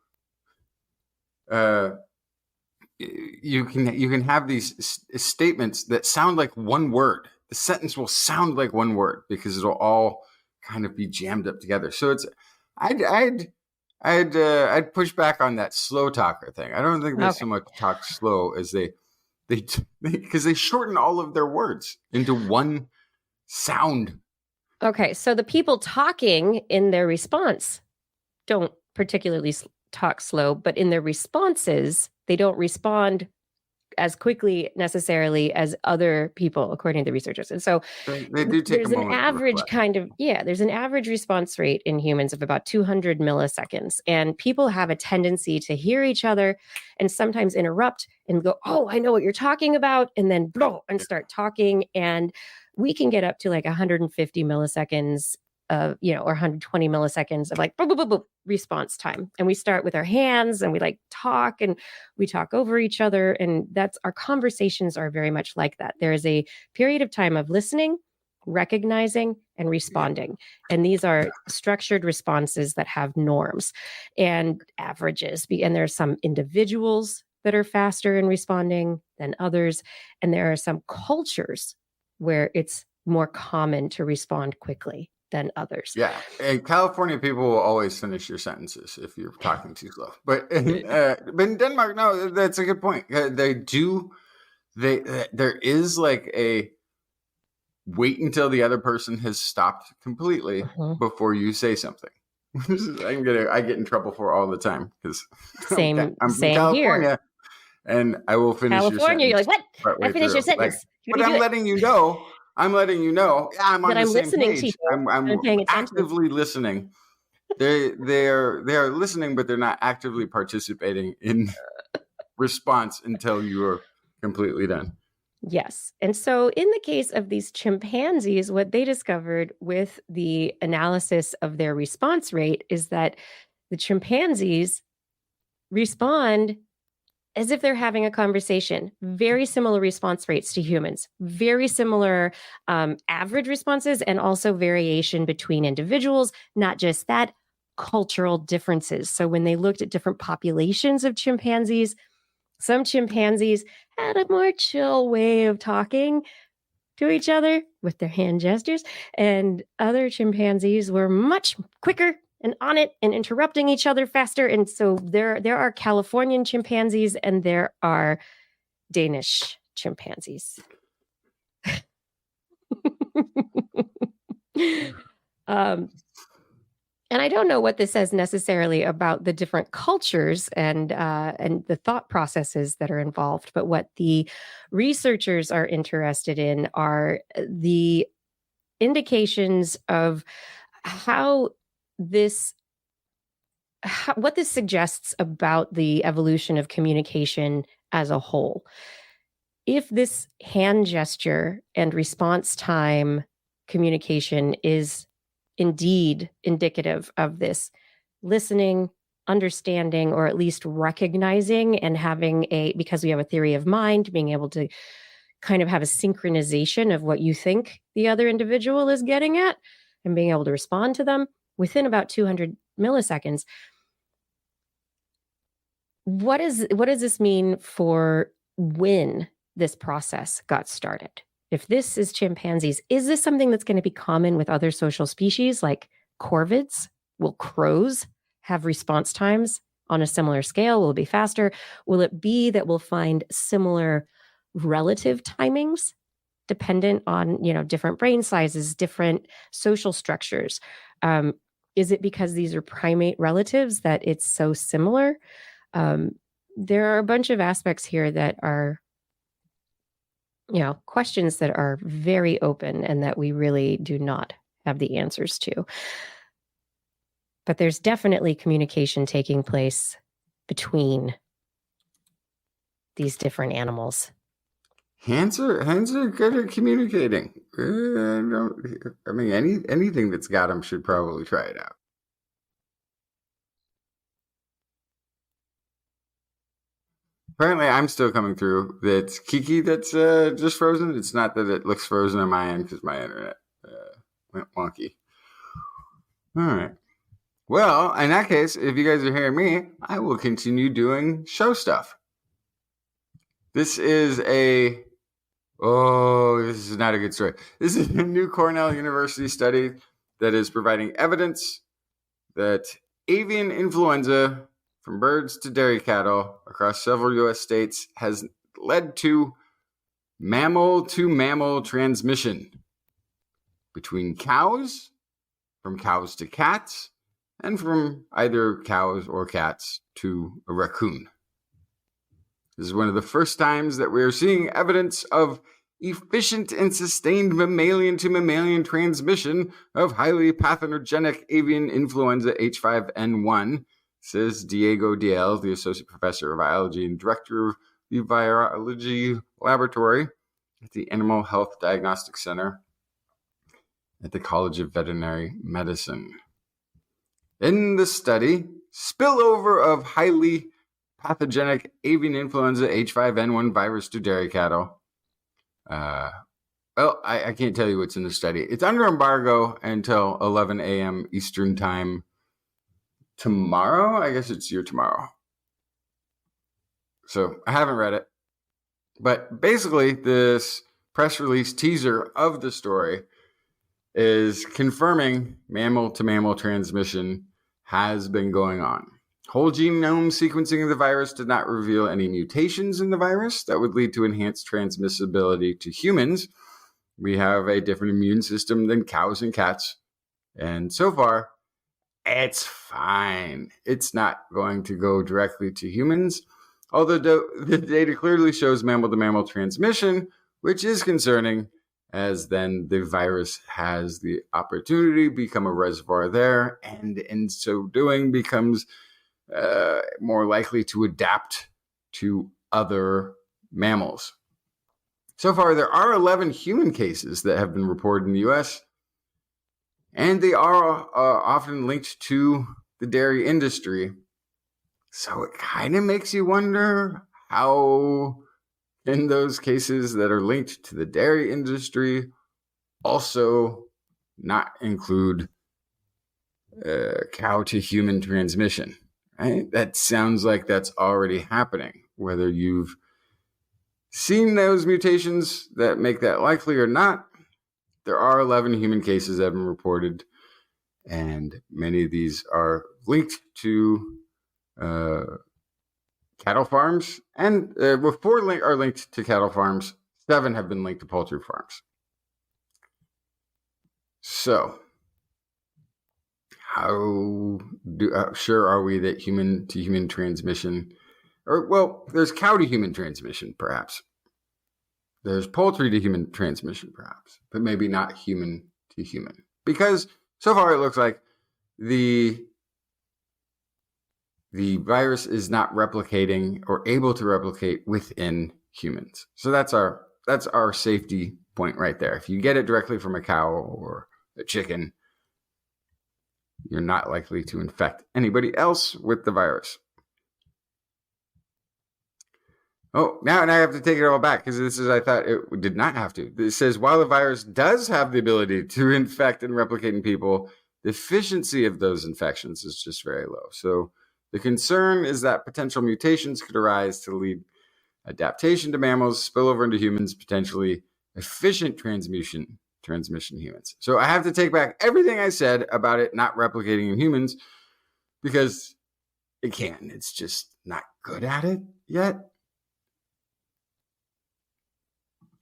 you can have these statements that sound like one word. The sentence will sound like one word because it'll all kind of be jammed up together. So it's I'd push back on that slow talker thing. I don't think they so much talk slow as they because they shorten all of their words into one sound. Okay, so the people talking in their response don't particularly talk slow, but in their responses, they don't respond as quickly necessarily as other people, according to the researchers. And so they do take there's an average there's an average response rate in humans of about 200 milliseconds. And people have a tendency to hear each other and sometimes interrupt and go, oh, I know what you're talking about, and then blow and start talking. And we can get up to like 150 milliseconds of, or 120 milliseconds of like boop, boop, boop, boop, response time. And we start with our hands and we like talk and we talk over each other. And that's our conversations are very much like that. There is a period of time of listening, recognizing, and responding. And these are structured responses that have norms and averages. And there are some individuals that are faster in responding than others. And there are some cultures where it's more common to respond quickly than others. Yeah. And California people will always finish your sentences if you're talking too slow. But in Denmark, no, that's a good point. There is like a wait until the other person has stopped completely before you say something. I get in trouble for all the time because I'm from California here. And I will finish California, your sentence. You're like, what? I finish your sentence. Like, but I'm letting you know. I'm letting you know. I'm on the same listening page. to you. I'm paying attention. actively listening. They are listening, but they're not actively participating in response until you are completely done. Yes. And so in the case of these chimpanzees, what they discovered with the analysis of their response rate is that the chimpanzees respond as if they're having a conversation. Very similar response rates to humans, very similar average responses, and also variation between individuals. Not just that, cultural differences. So when they looked at different populations of chimpanzees, some chimpanzees had a more chill way of talking to each other with their hand gestures, and other chimpanzees were much quicker and on it and interrupting each other faster. And so there are Californian chimpanzees and there are Danish chimpanzees. And I don't know what this says necessarily about the different cultures and the thought processes that are involved, but what the researchers are interested in are the indications of what this suggests about the evolution of communication as a whole. If this hand gesture and response time communication is indeed indicative of this listening, understanding, or at least recognizing and having because we have a theory of mind, being able to kind of have a synchronization of what you think the other individual is getting at and being able to respond to them within about 200 milliseconds. What does this mean for when this process got started? If this is chimpanzees, is this something that's going to be common with other social species like corvids? Will crows have response times on a similar scale? Will it be faster? Will it be that we'll find similar relative timings dependent on, different brain sizes, different social structures? Is it because these are primate relatives that it's so similar? There are a bunch of aspects here that are questions that are very open and that we really do not have the answers to. But there's definitely communication taking place between these different animals. Hands are good at communicating. Anything that's got them should probably try it out. Apparently, I'm still coming through. That's Kiki that's just frozen. It's not that it looks frozen on my end because my internet went wonky. All right. Well, in that case, if you guys are hearing me, I will continue doing show stuff. This is this is not a good story. This is a new Cornell University study that is providing evidence that avian influenza from birds to dairy cattle across several U.S. states has led to mammal-to-mammal transmission between cows, from cows to cats, and from either cows or cats to a raccoon. This is one of the first times that we are seeing evidence of efficient and sustained mammalian-to-mammalian transmission of highly pathogenic avian influenza H5N1, says Diego Diel, the Associate Professor of Biology and Director of the Virology Laboratory at the Animal Health Diagnostic Center at the College of Veterinary Medicine. In the study, spillover of highly pathogenic avian influenza H5N1 virus to dairy cattle. I can't tell you what's in the study. It's under embargo until 11 a.m. Eastern time tomorrow. I guess it's your tomorrow. So I haven't read it. But basically, this press release teaser of the story is confirming mammal-to-mammal transmission has been going on. Whole genome sequencing of the virus did not reveal any mutations in the virus that would lead to enhanced transmissibility to humans. We have a different immune system than cows and cats. And so far, it's fine. It's not going to go directly to humans. Although the data clearly shows mammal-to-mammal transmission, which is concerning, as then the virus has the opportunity to become a reservoir there, and in so doing becomes more likely to adapt to other mammals. So far, there are 11 human cases that have been reported in the U.S., and they are often linked to the dairy industry. So it kind of makes you wonder how, in those cases that are linked to the dairy industry, also not include cow to human transmission. Right? That sounds like that's already happening. Whether you've seen those mutations that make that likely or not, there are 11 human cases that have been reported, and many of these are linked to cattle farms, and 4 are linked to cattle farms. 7 have been linked to poultry farms. So, how sure are we that human to human transmission, there's cow to human transmission, perhaps. There's poultry to human transmission, perhaps, but maybe not human to human. Because so far it looks like the virus is not replicating or able to replicate within humans. So that's our safety point right there. If you get it directly from a cow or a chicken, you're not likely to infect anybody else with the virus. Oh, now I have to take it all back because I thought it did not have to. It says, while the virus does have the ability to infect and replicate in people, the efficiency of those infections is just very low. So the concern is that potential mutations could arise to lead adaptation to mammals, spill over into humans, potentially efficient transmission humans. So I have to take back everything I said about it not replicating in humans because it can. It's just not good at it yet.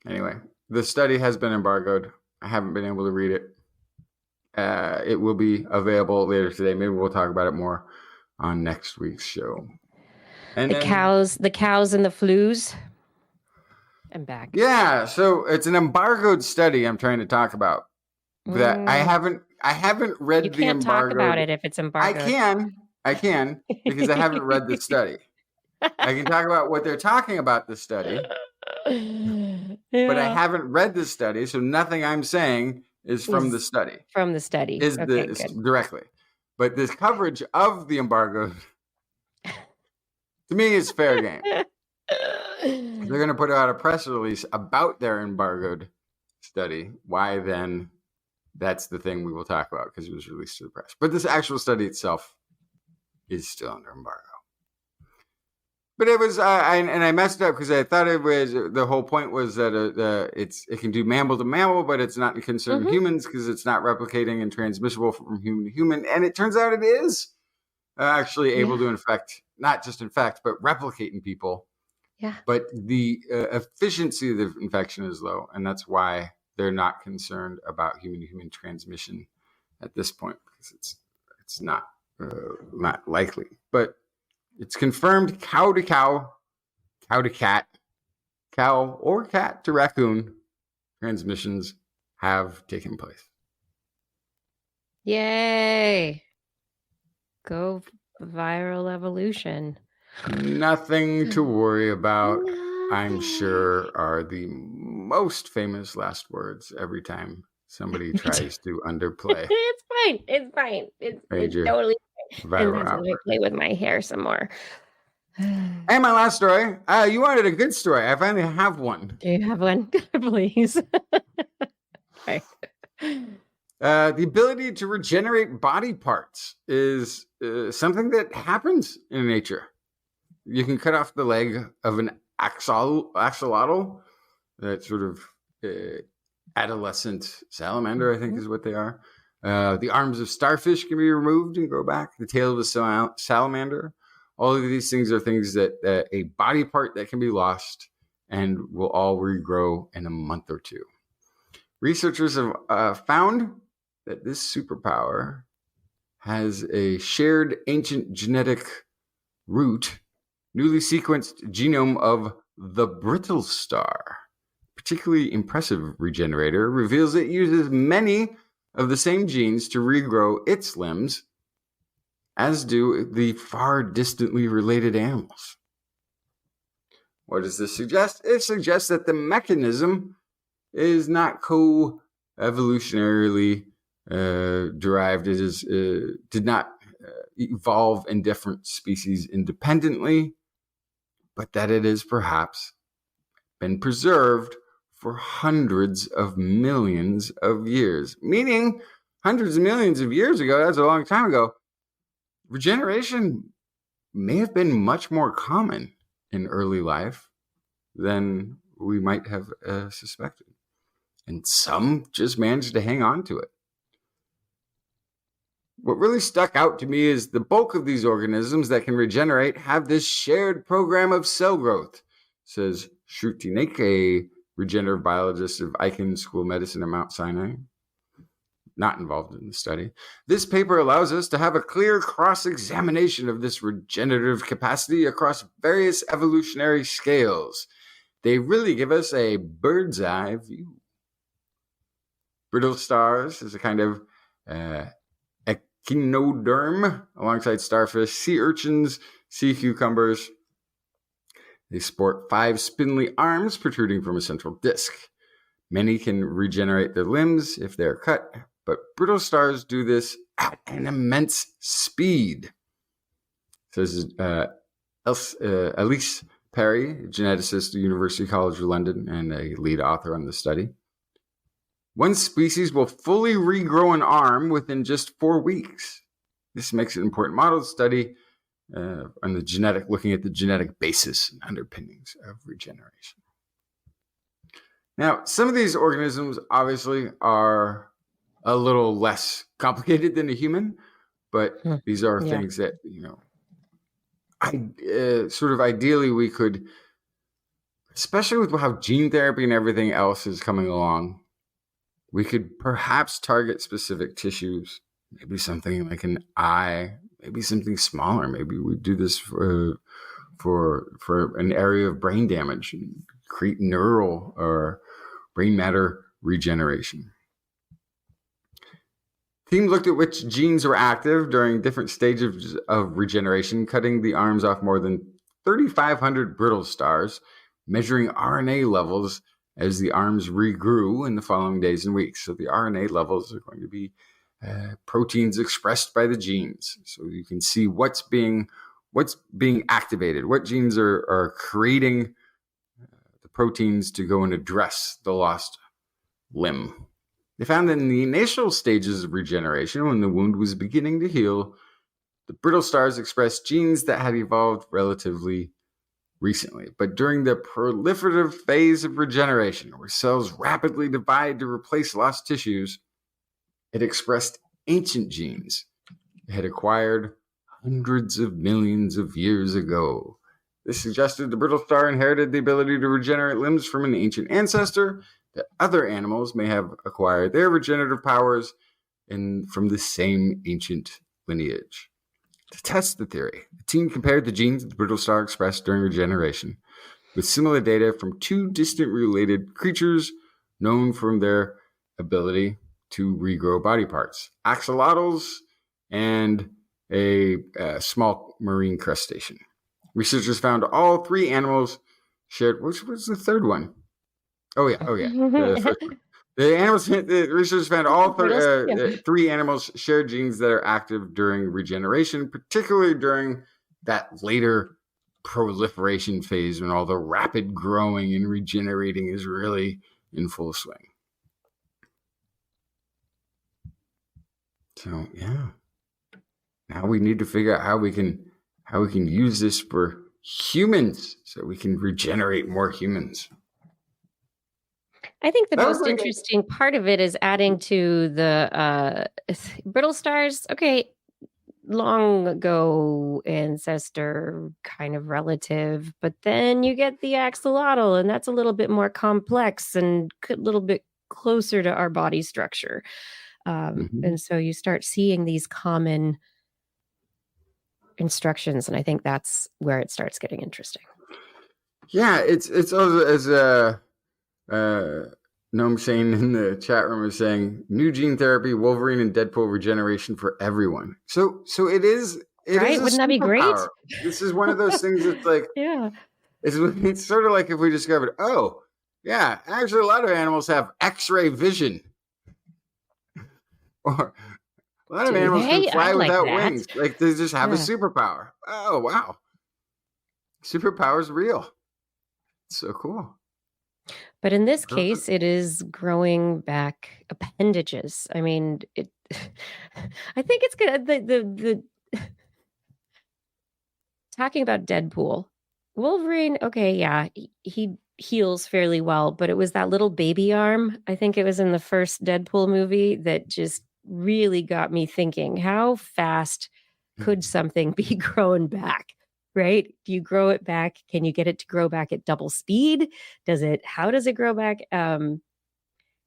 Anyway, the study has been embargoed. I haven't been able to read it. It will be available later today. Maybe we'll talk about it more on next week's show. And the cows and the flus. I'm back. Yeah, so it's an embargoed study I'm trying to talk about. That I haven't You read the can't talk about embargoed. it if it's I embargoed. can because I haven't read the study. I can talk about what they're talking about the study, but I Yeah. haven't read the study, so nothing I'm saying is from the study. From the study. Is Okay, the good. directly. But this coverage of the embargo to me is fair game. They're going to put out a press release about their embargoed study. Why then? That's the thing we will talk about because it was released to the press. But this actual study itself is still under embargo. But it was, I messed up because I thought it was the whole point was that it can do mammal to mammal, but it's not concerning humans because it's not replicating and transmissible from human to human. And it turns out it is actually able to infect, not just infect, but replicate in people. Yeah. But the efficiency of the infection is low, and that's why they're not concerned about human-to-human transmission at this point because it's not likely. But it's confirmed cow to cow, cow to cat, cow or cat to raccoon transmissions have taken place. Yay! Go viral evolution. Nothing to worry about. I'm Nothing. sure are the most famous last words every time somebody tries to underplay. It's fine. It's fine. It's Major totally fine. viral And let me play with my hair some more. And my last story. You wanted a good story. I finally have one. Do you have one, please? Okay. The ability to regenerate body parts is something that happens in nature. You can cut off the leg of an axolotl, that sort of adolescent salamander, I think is what they are. The arms of starfish can be removed and grow back. The tail of a salamander. All of these things are things that a body part that can be lost and will all regrow in a month or two. Researchers have found that this superpower has a shared ancient genetic root, newly sequenced genome of the brittle star. Particularly impressive regenerator reveals it uses many of the same genes to regrow its limbs, as do the far distantly related animals. What does this suggest? It suggests that the mechanism is not co-evolutionarily derived. It is did not evolve in different species independently, but that it is perhaps been preserved for hundreds of millions of years. Meaning, hundreds of millions of years ago, that's a long time ago, regeneration may have been much more common in early life than we might have suspected. And some just managed to hang on to it. What really stuck out to me is the bulk of these organisms that can regenerate have this shared program of cell growth, says Shruti Naik, a regenerative biologist of Icahn School of Medicine at Mount Sinai, not involved in the study. This paper allows us to have a clear cross-examination of this regenerative capacity across various evolutionary scales. They really give us a bird's eye view. Brittle stars is a kind of echinoderm alongside starfish, sea urchins, sea cucumbers. They sport 5 spindly arms protruding from a central disc. Many can regenerate their limbs if they're cut, but brittle stars do this at an immense speed. Says Elise Perry, geneticist at University College London and a lead author on the study. One species will fully regrow an arm within just 4 weeks. This makes it an important model to study on the genetic, looking at the genetic basis and underpinnings of regeneration. Now, some of these organisms obviously are a little less complicated than a human, but these are things that, sort of ideally we could, especially with how gene therapy and everything else is coming along, we could perhaps target specific tissues, maybe something like an eye, maybe something smaller. Maybe we do this for an area of brain damage. create neural or brain matter regeneration. The team looked at which genes were active during different stages of regeneration, cutting the arms off more than 3,500 brittle stars, measuring RNA levels as the arms regrew in the following days and weeks. So the RNA levels are going to be proteins expressed by the genes. So you can see what's being activated, what genes are creating the proteins to go and address the lost limb. They found that in the initial stages of regeneration, when the wound was beginning to heal, the brittle stars expressed genes that had evolved relatively recently. But during the proliferative phase of regeneration, where cells rapidly divide to replace lost tissues, it expressed ancient genes it had acquired hundreds of millions of years ago. This suggested the brittle star inherited the ability to regenerate limbs from an ancient ancestor, that other animals may have acquired their regenerative powers from the same ancient lineage. To test the theory, the team compared the genes the brittle star expressed during regeneration with similar data from two distant related creatures known from their ability to regrow body parts, axolotls and a small marine crustacean. Researchers found all three animals shared, which was the third one? Oh yeah. The first one. The researchers found all three animals shared genes that are active during regeneration, particularly during that later proliferation phase when all the rapid growing and regenerating is really in full swing. So yeah, now we need to figure out how we can use this for humans so we can regenerate more humans. I think the most interesting part of it is adding to the brittle stars. Okay, long ago ancestor kind of relative, but then you get the axolotl, and that's a little bit more complex and a little bit closer to our body structure. And so you start seeing these common instructions, and I think that's where it starts getting interesting. Yeah, it's also as Gnome Shane in the chat room is saying, new gene therapy, Wolverine and Deadpool regeneration for everyone. So it is. Right? Wouldn't that be great? This is one of those things that's like, yeah. It's sort of like if we discovered, oh, yeah, actually a lot of animals have X-ray vision. Or a lot of animals can fly without wings. Like they just have a superpower. Oh, wow. Superpower is real. It's so cool. But in this case, it is growing back appendages. I mean, I think it's good. The talking about Deadpool, Wolverine. Okay, yeah, he heals fairly well, but it was that little baby arm. I think it was in the first Deadpool movie that just really got me thinking: how fast could something be growing back? Right? Do you grow it back? Can you get it to grow back at double speed? How does it grow back? And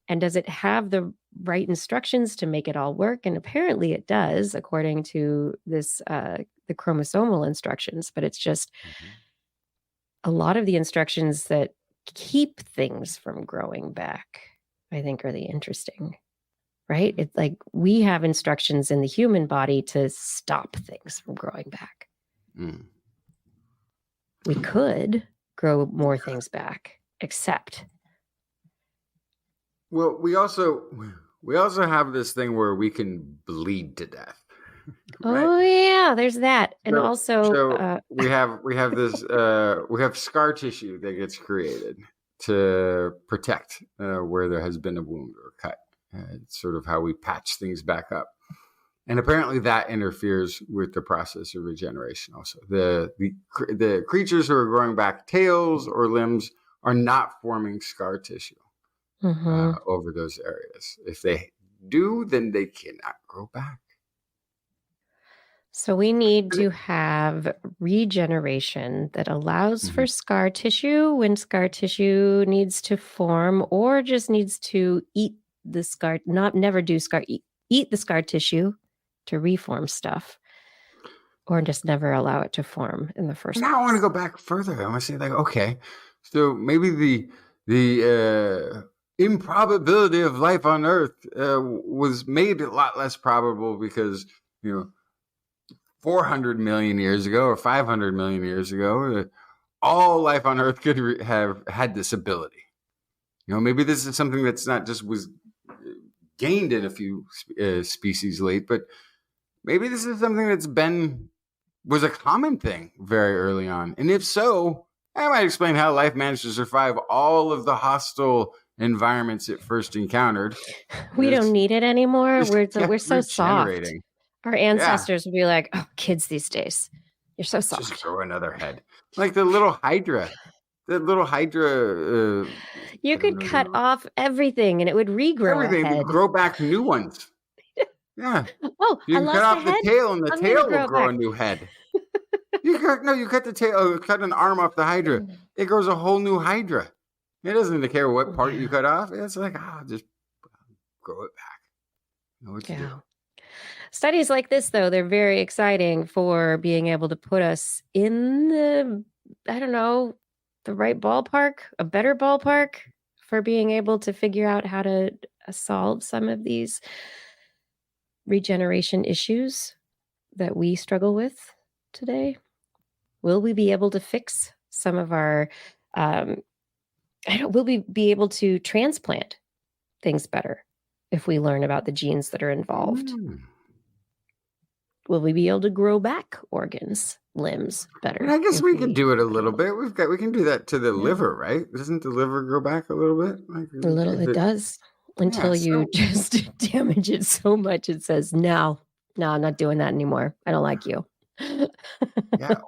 does it have the right instructions to make it all work? And apparently it does, according to this, the chromosomal instructions, but it's just a lot of the instructions that keep things from growing back, I think are the interesting, right? It's like we have instructions in the human body to stop things from growing back. We could grow more things back, except. Well, we also have this thing where we can bleed to death. Right? Oh yeah, there's that, and we have this we have scar tissue that gets created to protect where there has been a wound or cut. It's sort of how we patch things back up. And apparently that interferes with the process of regeneration also. The creatures who are growing back tails or limbs are not forming scar tissue over those areas. If they do, then they cannot grow back. So we need to have regeneration that allows for scar tissue when scar tissue needs to form or just needs to eat the scar, eat the scar tissue to reform stuff, or just never allow it to form in the first place. Now I want to go back further. I want to say, like, okay, So maybe the improbability of life on Earth was made a lot less probable because 400 million years ago or 500 million years ago, all life on Earth could have had this ability. Maybe this is something that's not just was gained in a few species late, but maybe this is something that's was a common thing very early on. And if so, that might explain how life managed to survive all of the hostile environments it first encountered. We don't need it anymore. We're so soft. Regenerating. Our ancestors would be like, "Oh, kids these days, you're so soft. Just grow another head." Like the little Hydra. You could cut off everything and it would regrow everything. a head. Would grow back new ones. Yeah. Oh, you I can lost cut off the head. The tail, and the tail will grow back. a new head. You cut the tail. Cut an arm off the Hydra. It grows a whole new Hydra. It doesn't care what part you cut off. It's like, just grow it back. Know what to do. Studies like this, though, they're very exciting for being able to put us in the right ballpark, a better ballpark for being able to figure out how to solve some of these regeneration issues that we struggle with today. Will we be able to fix some of our, will we be able to transplant things better if we learn about the genes that are involved? Will we be able to grow back organs, limbs better? I guess we can do it a little bit. We can do that to the liver, right? Doesn't the liver grow back a little bit? It does. Until you just damage it so much, it says, no, I'm not doing that anymore. I don't like you.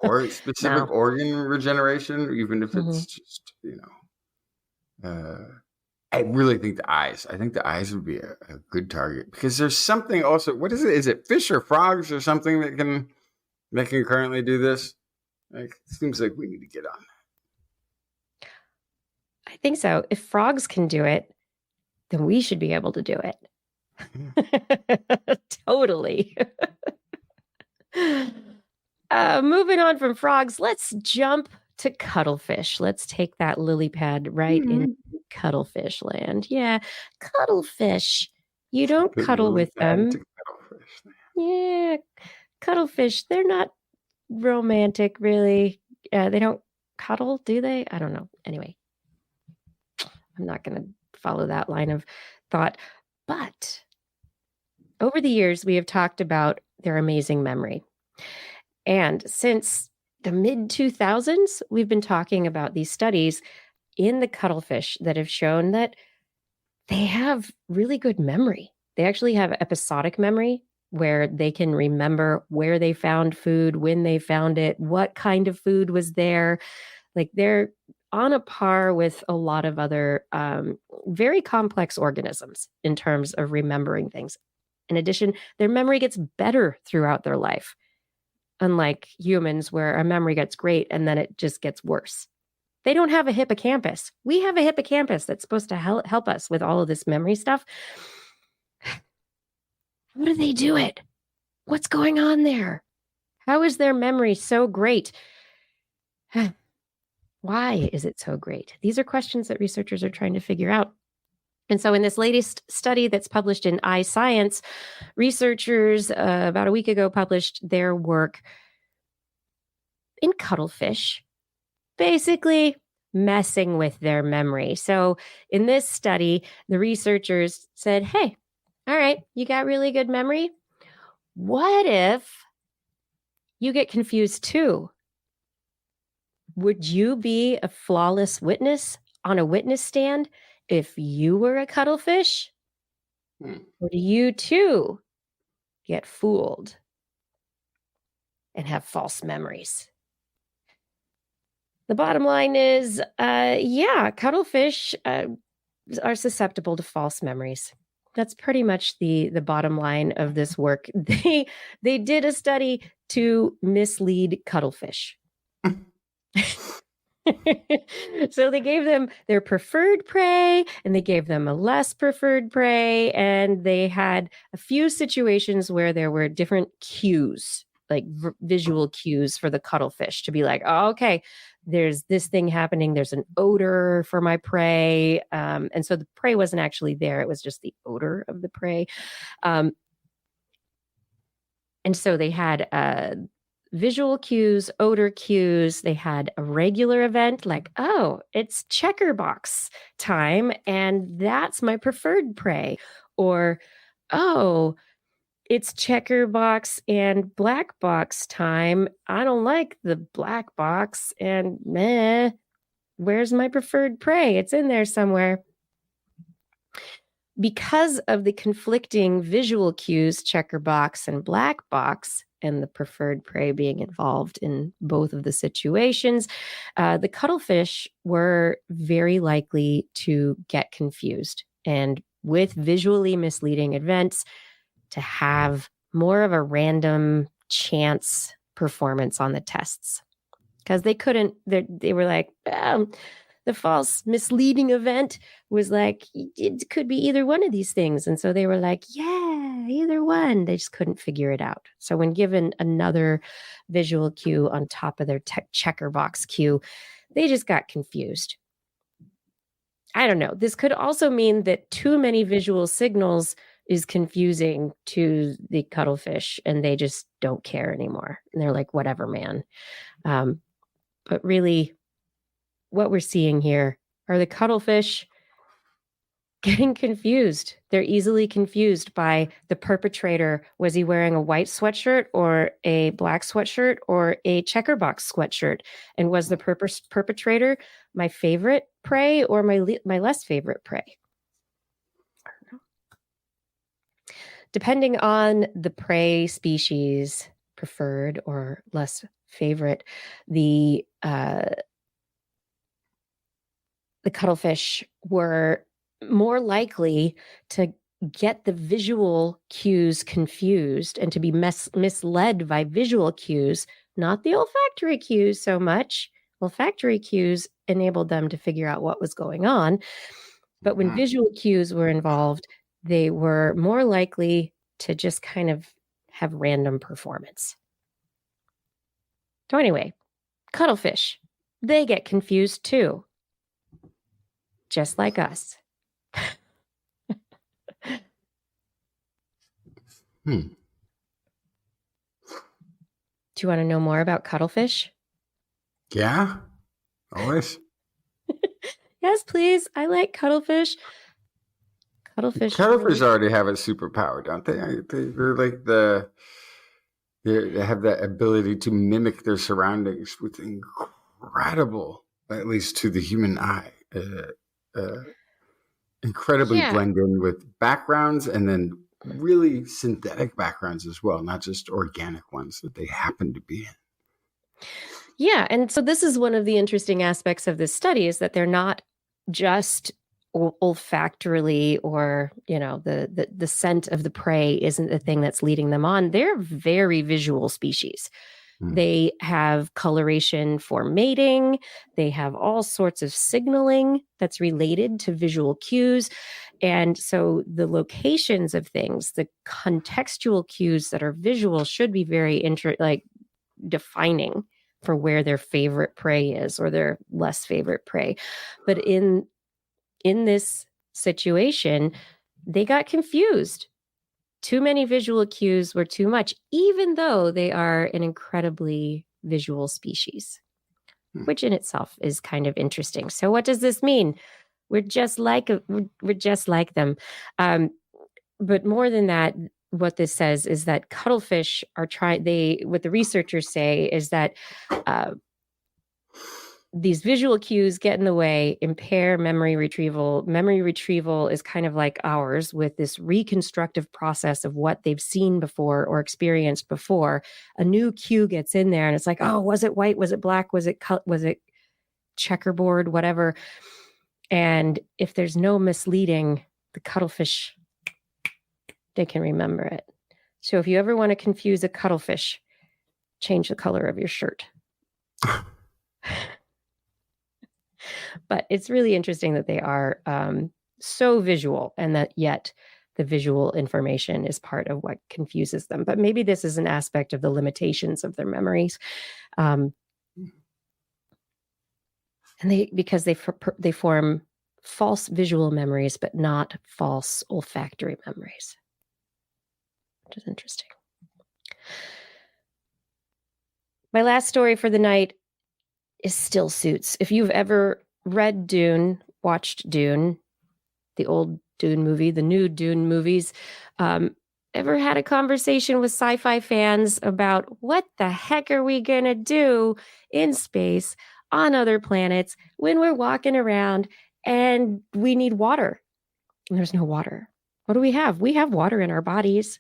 Or specific organ regeneration, even if it's just, I really think the eyes. I think the eyes would be a good target because there's something also. What is it? Is it fish or frogs or something that can currently do this? It seems like we need to get on that. I think so. If frogs can do it, then we should be able to do it. Totally. Moving on from frogs, let's jump to cuttlefish. Let's take that lily pad right in cuttlefish land. Yeah, cuttlefish. You don't cuddle with them. Yeah, cuttlefish. They're not romantic, really. They don't cuddle, do they? I don't know. Anyway, I'm not going to follow that line of thought. But over the years, we have talked about their amazing memory. And since the mid-2000s, we've been talking about these studies in the cuttlefish that have shown that they have really good memory. They actually have episodic memory where they can remember where they found food, when they found it, what kind of food was there. Like they're on a par with a lot of other very complex organisms in terms of remembering things. In addition, their memory gets better throughout their life. Unlike humans, where our memory gets great and then it just gets worse. They don't have a hippocampus. We have a hippocampus that's supposed to help us with all of this memory stuff. How do they do it? What's going on there? How is their memory so great? Why is it so great? These are questions that researchers are trying to figure out. And so in this latest study that's published in iScience, researchers about a week ago published their work in cuttlefish, basically messing with their memory. So in this study, the researchers said, hey, all right, you got really good memory. What if you get confused too? Would you be a flawless witness on a witness stand if you were a cuttlefish? Or do you too get fooled and have false memories? The bottom line is, cuttlefish are susceptible to false memories. That's pretty much the bottom line of this work. They did a study to mislead cuttlefish. So they gave them their preferred prey and they gave them a less preferred prey, and they had a few situations where there were different cues like visual cues for the cuttlefish to be like, oh, okay, there's this thing happening. There's an odor for my prey. And so the prey wasn't actually there. It was just the odor of the prey. And so they had visual cues, odor cues. They had a regular event like, oh, it's checker box time, and that's my preferred prey. Or, oh, it's checker box and black box time. I don't like the black box, and meh, where's my preferred prey? It's in there somewhere. Because of the conflicting visual cues, checker box and black box, and the preferred prey being involved in both of the situations, the cuttlefish were very likely to get confused, and with visually misleading events, to have more of a random chance performance on the tests. Because they couldn't, they were like, the false misleading event was like, it could be either one of these things. And so they were like, yeah, either one. They just couldn't figure it out. So when given another visual cue on top of their checker box cue, they just got confused. I don't know. This could also mean that too many visual signals is confusing to the cuttlefish, and they just don't care anymore. And they're like, whatever, man. But really, what we're seeing here are the cuttlefish getting confused. They're easily confused by the perpetrator. Was he wearing a white sweatshirt or a black sweatshirt or a checker box sweatshirt? And was the perpetrator my favorite prey or my less favorite prey? I don't know. Depending on the prey species, preferred or less favorite, the cuttlefish were more likely to get the visual cues confused and to be misled by visual cues, not the olfactory cues so much. Olfactory cues enabled them to figure out what was going on. But when visual cues were involved, they were more likely to just kind of have random performance. So anyway, cuttlefish, they get confused too. Just like us. Do you want to know more about cuttlefish? Yeah, always. Yes, please. I like cuttlefish. Cuttlefish already have a superpower, don't they? They're like they have that ability to mimic their surroundings with incredible, at least to the human eye, incredibly blend in with backgrounds, and then really synthetic backgrounds as well, not just organic ones that they happen to be in. Yeah, and so this is one of the interesting aspects of this study, is that they're not just olfactorily, or the scent of the prey isn't the thing that's leading them on. They're very visual species. They have coloration for mating. They have all sorts of signaling that's related to visual cues. And so the locations of things, the contextual cues that are visual, should be very defining for where their favorite prey is or their less favorite prey. But in this situation, they got confused. Too many visual cues were too much, even though they are an incredibly visual species, which in itself is kind of interesting. So what does this mean? We're just like them. But more than that, what this says is that cuttlefish are what the researchers say is that these visual cues get in the way, impair memory retrieval. Memory retrieval is kind of like ours, with this reconstructive process of what they've seen before or experienced before. A new cue gets in there and it's like, oh, was it white? Was it black? Was it checkerboard? Whatever. And if there's no misleading, the cuttlefish, they can remember it. So if you ever want to confuse a cuttlefish, change the color of your shirt. But it's really interesting that they are so visual, and that yet the visual information is part of what confuses them. But maybe this is an aspect of the limitations of their memories. And because they form false visual memories, but not false olfactory memories, which is interesting. My last story for the night is still suits. If you've ever read Dune, watched Dune, the old Dune movie, the new Dune movies, ever had a conversation with sci-fi fans about what the heck are we going to do in space on other planets when we're walking around and we need water and there's no water? What do we have? We have water in our bodies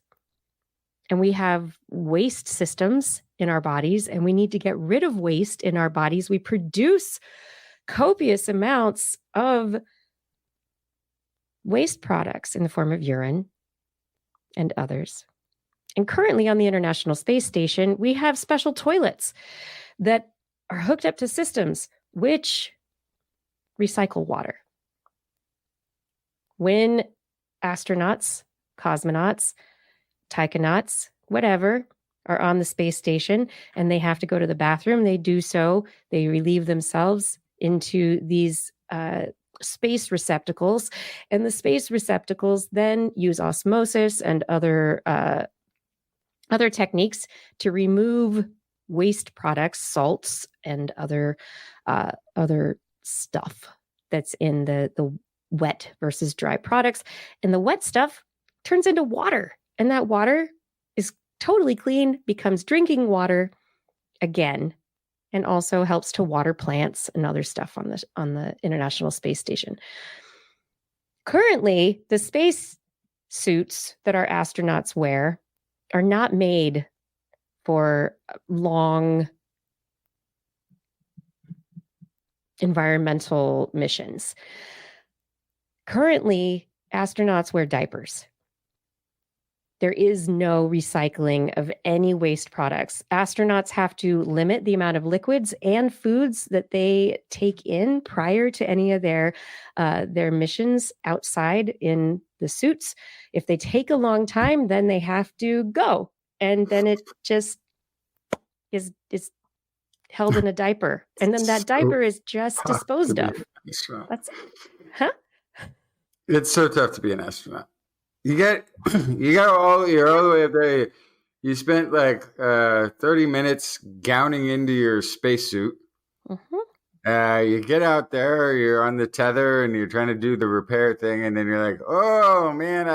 and we have waste systems in our bodies and we need to get rid of waste in our bodies. We produce copious amounts of waste products in the form of urine and others. And currently on the International Space Station, we have special toilets that are hooked up to systems which recycle water. When astronauts, cosmonauts, taikonauts, whatever, are on the space station and they have to go to the bathroom, they do so. They relieve themselves into these space receptacles, and the space receptacles then use osmosis and other techniques to remove waste products, salts, and other stuff that's in the wet versus dry products. And the wet stuff turns into water, and that water is totally clean, becomes drinking water again, and also helps to water plants and other stuff on the International Space Station. Currently, the space suits that our astronauts wear are not made for long environmental missions. Currently, astronauts wear diapers. There is no recycling of any waste products. Astronauts have to limit the amount of liquids and foods that they take in prior to any of their missions outside in the suits. If they take a long time, then they have to go. And then it just is held in a diaper. And then that diaper is just disposed of. It's so tough to be an astronaut. You're all the way up there. You spent like 30 minutes gowning into your spacesuit. Mm-hmm. You get out there, you're on the tether, and you're trying to do the repair thing, and then you're like, "Oh man,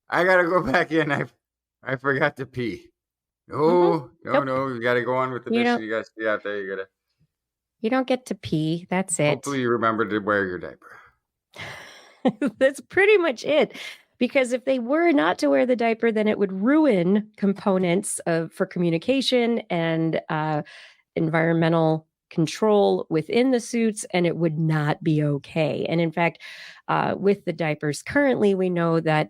I gotta go back in. I forgot to pee." Oh no, you gotta go on with the mission. You gotta stay out there. You don't get to pee. That's it. Hopefully, you remember to wear your diaper. That's pretty much it. Because if they were not to wear the diaper, then it would ruin components for communication and environmental control within the suits, and it would not be okay. And in fact, with the diapers currently, we know that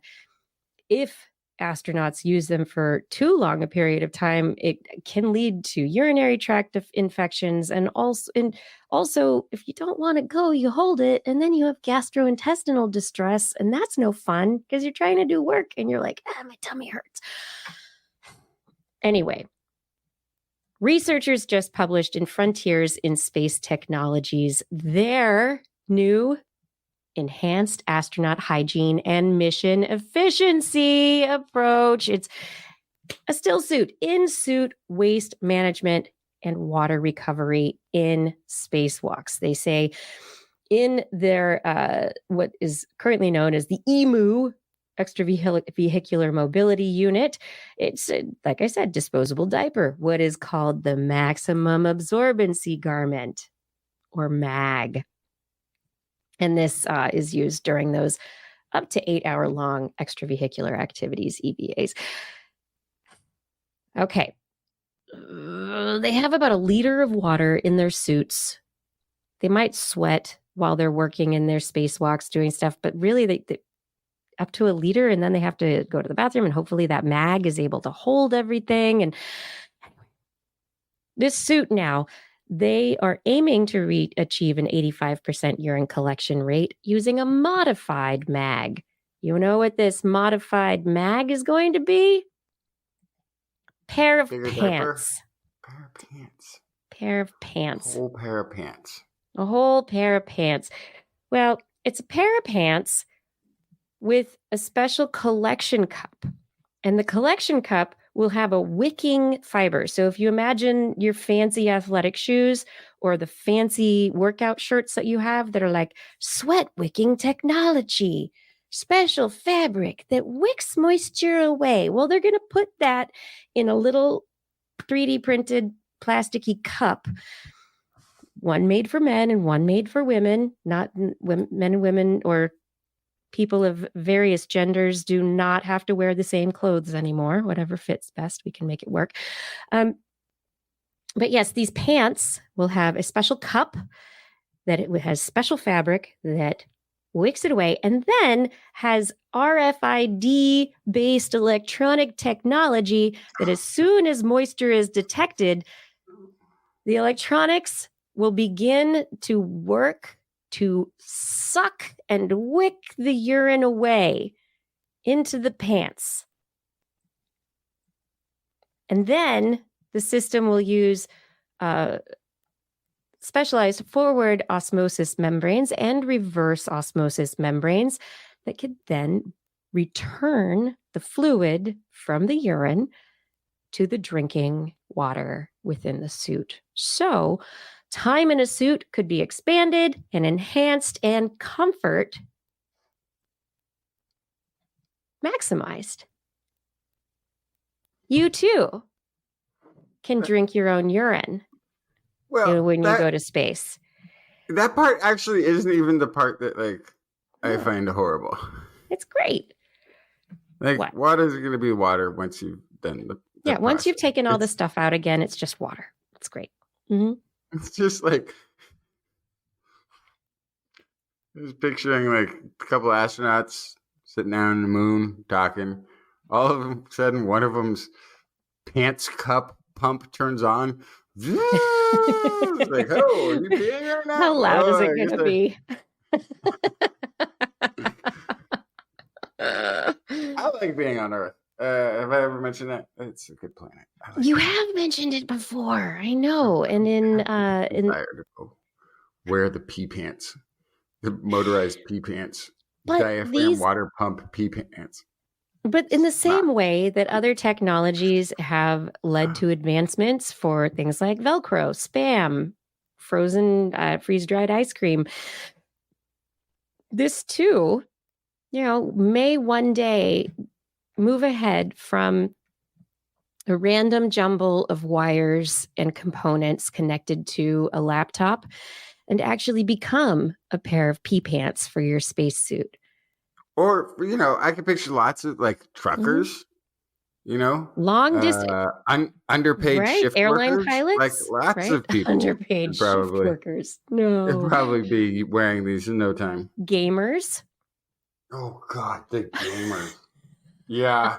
if astronauts use them for too long a period of time, it can lead to urinary tract infections. And also, if you don't want to go, you hold it, and then you have gastrointestinal distress, and that's no fun because you're trying to do work and you're like, my tummy hurts. Anyway, researchers just published in Frontiers in Space Technologies their new enhanced astronaut hygiene and mission efficiency approach. It's a still suit, in-suit waste management and water recovery in spacewalks. They say in their what is currently known as the EMU, extravehicular mobility unit, it's like I said, disposable diaper, what is called the maximum absorbency garment, or MAG. And this is used during those up to 8-hour-long extravehicular activities, EVAs. Okay. They have about 1 liter of water in their suits. They might sweat while they're working in their spacewalks doing stuff, but really they up to 1 liter, and then they have to go to the bathroom, and hopefully that MAG is able to hold everything. And this suit now, they are aiming to achieve an 85% urine collection rate using a modified MAG You know what this modified mag is going to be? Pair of Bigger pants. Pair of pants. Pair of pants. Whole pair of pants. A whole pair of pants. Well, it's a pair of pants with a special collection cup. And the collection cup will have a wicking fiber. So if you imagine your fancy athletic shoes or the fancy workout shirts that you have that are like sweat wicking technology, special fabric that wicks moisture away. Well, they're going to put that in a little 3D printed plasticky cup. One made for men and one made for women, not men and women or people of various genders do not have to wear the same clothes anymore. Whatever fits best, we can make it work. But yes, these pants will have a special cup that it has special fabric that wicks it away and then has RFID-based electronic technology that as soon as moisture is detected, the electronics will begin to work to suck and wick the urine away into the pants. And then the system will use specialized forward osmosis membranes and reverse osmosis membranes that could then return the fluid from the urine to the drinking water within the suit. So time in a suit could be expanded and enhanced and comfort maximized. You too can drink your own urine when you go to space. That part actually isn't even the part that I find horrible. It's great. Water is going to be water once you've done the once you've taken all the stuff out again, it's just water. It's great. Mm-hmm. It's just I was picturing a couple of astronauts sitting down on the moon talking. All of a sudden, one of them's pants cup pump turns on. It's like, oh, are you peeing right now? How loud is it going to be? I like being on Earth. Have I ever mentioned that? It's a good planet. You have mentioned it before. I know. And in wear the pee pants, the motorized pee pants, but diaphragm water pump pee pants. But in the same way that other technologies have led to advancements for things like Velcro, Spam, frozen, freeze-dried ice cream, this too, may one day move ahead from a random jumble of wires and components connected to a laptop and actually become a pair of pee pants for your spacesuit. Or, I could picture lots of truckers, long distance, underpaid shift airline workers, pilots, lots of people, underpaid shift workers. No, they'd probably be wearing these in no time. Gamers. Oh God, the gamers. Yeah.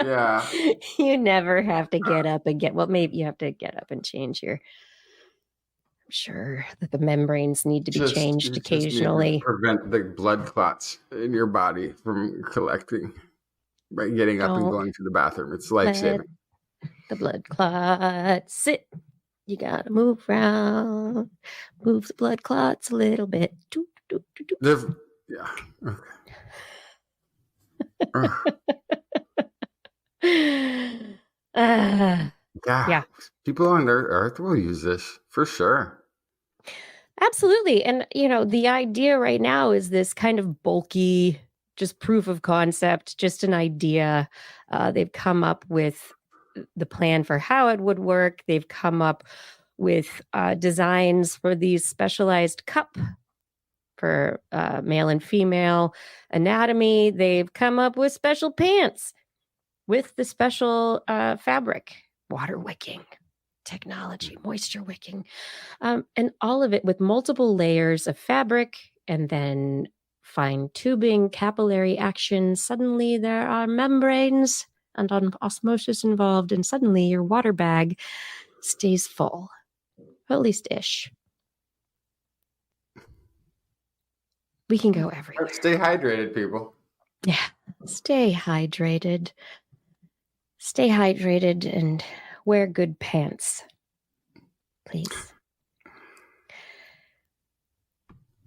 Yeah. You never have to get up and maybe you have to get up and change your. I'm sure that the membranes need to be changed occasionally. To prevent the blood clots in your body from collecting by getting up and going to the bathroom. It's life-saving. The blood clots. Sit. You gotta move around. Move the blood clots a little bit. Yeah. Okay. Yeah. People on Earth will use this for sure. Absolutely. And, the idea right now is this kind of bulky, just proof of concept, just an idea. They've come up with the plan for how it would work. They've come up with designs for these specialized cup for male and female anatomy. They've come up with special pants with the special fabric, water wicking technology, moisture wicking, and all of it with multiple layers of fabric and then fine tubing, capillary action. Suddenly there are membranes and osmosis involved, and suddenly your water bag stays full, at least ish. We can go everywhere. Stay hydrated, people. Yeah. Stay hydrated. Stay hydrated and wear good pants. Please.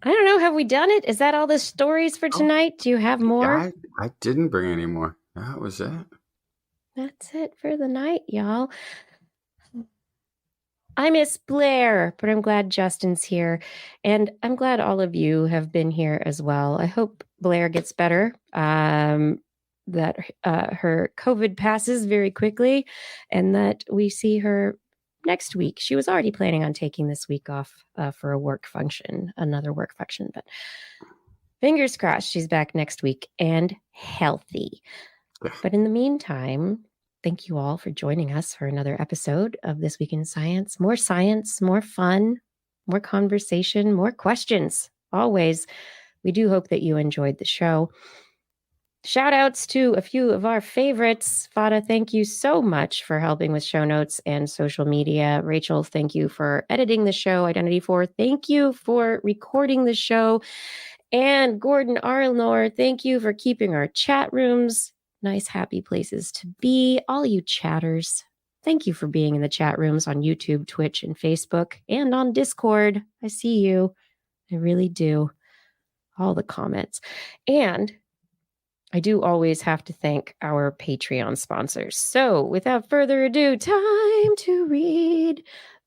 I don't know. Have we done it? Is that all the stories for tonight? Do you have more? I didn't bring any more. That was it. That's it for the night, y'all. I miss Blair, but I'm glad Justin's here. And I'm glad all of you have been here as well. I hope Blair gets better, that her COVID passes very quickly, and that we see her next week. She was already planning on taking this week off for a work function, another work function, but fingers crossed she's back next week and healthy. But in the meantime, thank you all for joining us for another episode of This Week in Science. More science, more fun, more conversation, more questions. Always. We do hope that you enjoyed the show. Shout outs to a few of our favorites. Fada, thank you so much for helping with show notes and social media. Rachel, thank you for editing the show. Identity 4, thank you for recording the show. And Gordon Arlenor, thank you for keeping our chat rooms nice, happy places to be. All you chatters, thank you for being in the chat rooms on YouTube, Twitch, and Facebook, and on Discord. I see you. I really do. All the comments. And I do always have to thank our Patreon sponsors. So without further ado, time to read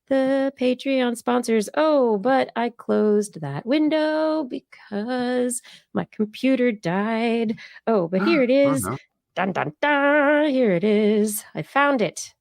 the Patreon sponsors. Oh, but I closed that window because my computer died. Oh, but here it is. Oh, no. Dun, dun, dun. Here it is. I found it.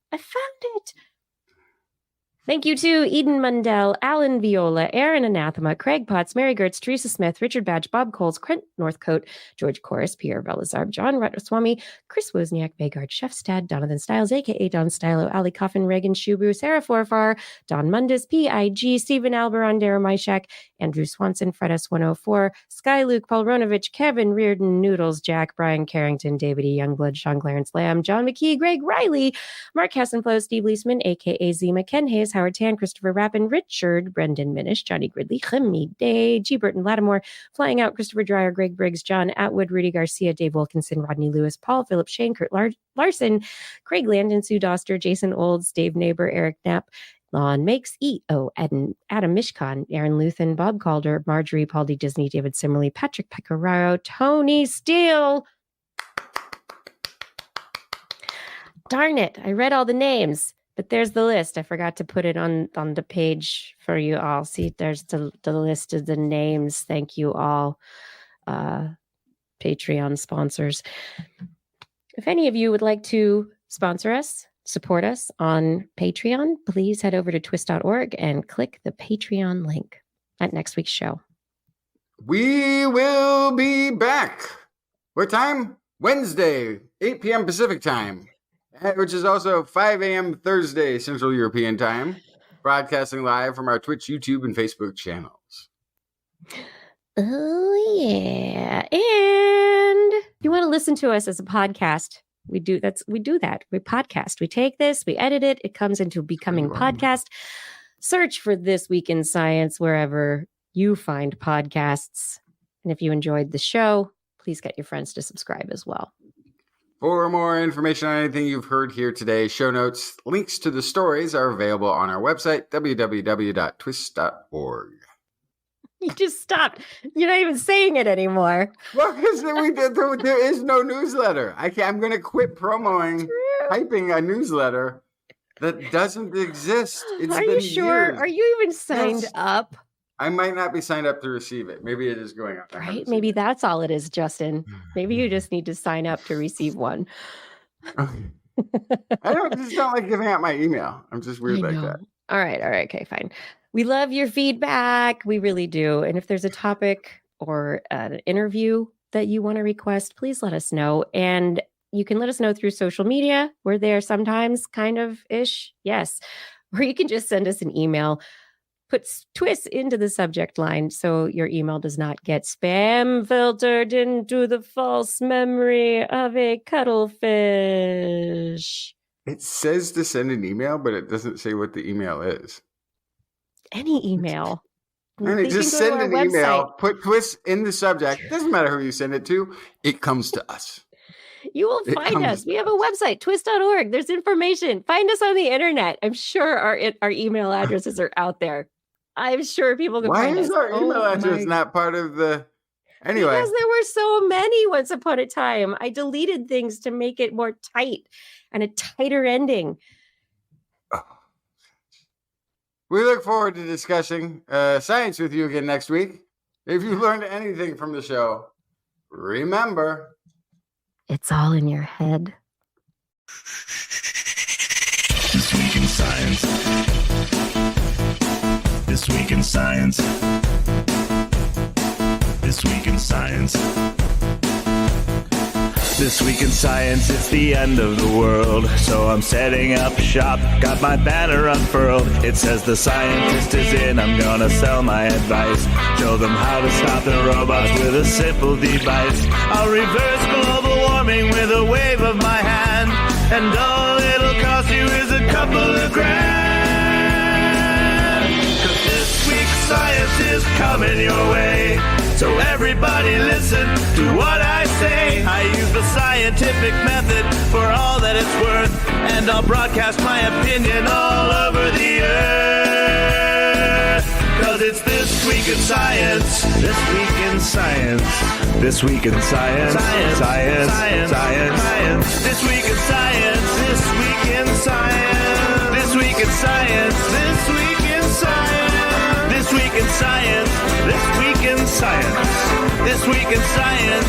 Thank you to Eden Mundell, Alan Viola, Aaron Anathema, Craig Potts, Mary Gertz, Teresa Smith, Richard Badge, Bob Coles, Crent Northcote, George Corris, Pierre Velazar, John Ratnaswamy, Chris Wozniak, Vegard Shefstad, Donathan Stiles, a.k.a. Don Stylo, Ali Coffin, Reagan Shubu, Sarah Forfar, Don Mundus, P.I.G., Stephen Alberon, Dara Myshak, Andrew Swanson, Fred S104, Sky Luke, Paul Ronovich, Kevin Reardon, Noodles, Jack, Brian Carrington, David E. Youngblood, Sean Clarence Lamb, John McKee, Greg Riley, Mark Hassenflow, Steve Leisman, a.k.a. Zima, Ken Hayes, Howard Tan, Christopher Rappin, Richard, Brendan Minish, Johnny Gridley, Jimmy Day, G. Burton Lattimore, Flying Out, Christopher Dreyer, Greg Briggs, John Atwood, Rudy Garcia, Dave Wilkinson, Rodney Lewis, Paul Philip Shane, Kurt Larson, Craig Landon, Sue Doster, Jason Olds, Dave Neighbor, Eric Knapp, Lon Makes, E.O. Adam Mishkan, Aaron Luthen, Bob Calder, Marjorie, Paul D. Disney, David Simmerly, Patrick Pecoraro, Tony Steele. Darn it, I read all the names, but there's the list. I forgot to put it on the page for you all. See, there's the list of the names. Thank you all, Patreon sponsors. If any of you would like to sponsor us, support us on Patreon, please head over to twis.org and click the Patreon link at next week's show. We will be back. What time? Wednesday, 8 p.m. Pacific time, which is also 5 a.m. Thursday Central European time, broadcasting live from our Twitch, YouTube, and Facebook channels. Oh, yeah. And you want to listen to us as a podcast. We do that. We podcast. We take this, we edit it. It comes into becoming podcast. Search for This Week in Science wherever you find podcasts. And if you enjoyed the show, please get your friends to subscribe as well. For more information on anything you've heard here today, show notes, links to the stories are available on our website, www.twis.org. You just stopped. You're not even saying it anymore. Well, because there is no newsletter. I'm going to quit typing a newsletter that doesn't exist. Are you sure? Years. Are you even signed up? I might not be signed up to receive it. Maybe it is going on. Right? Maybe that's all it is, Justin. Maybe you just need to sign up to receive one. Okay. I just don't like giving out my email. I'm just weird like that. All right. Okay, fine. We love your feedback. We really do. And if there's a topic or an interview that you want to request, please let us know. And you can let us know through social media. We're there sometimes, kind of ish. Yes. Or you can just send us an email. Put TWIS into the subject line so your email does not get spam filtered into the false memory of a cuttlefish. It says to send an email, but it doesn't say what the email is. Any email. And They just can go send to an our email, website. put TWIS in the subject. Doesn't matter who you send it to. It comes to us. You will It find comes us. We have a website, twist.org. There's information. Find us on the internet. I'm sure our email addresses are out there. I'm sure people can Why find is us. our email Oh address my, not part of the... Anyway, because there were so many once upon a time. I deleted things to make it more tight and a tighter ending. we look forward to discussing science with you again next week. If you learned anything from the show, remember... It's all in your head. This week in science. This week in science. This week in science. This week in science, it's the end of the world. So I'm setting up shop, got my banner unfurled. It says the scientist is in, I'm gonna sell my advice. Show them how to stop the robots with a simple device. I'll reverse global warming with a wave of my hand. And all it'll cost you is a couple of grand. 'Cause this week's science is coming your way. So everybody listen to what I say. I use the scientific method for all that it's worth. And I'll broadcast my opinion all over the earth. 'Cause it's This Week in Science. This Week in Science. This Week in Science. Science. Science. Science. Science. Science. This Week in Science. This Week in Science. This Week in Science. This Week in Science. This Week in Science. This Week in Science. This Week in Science.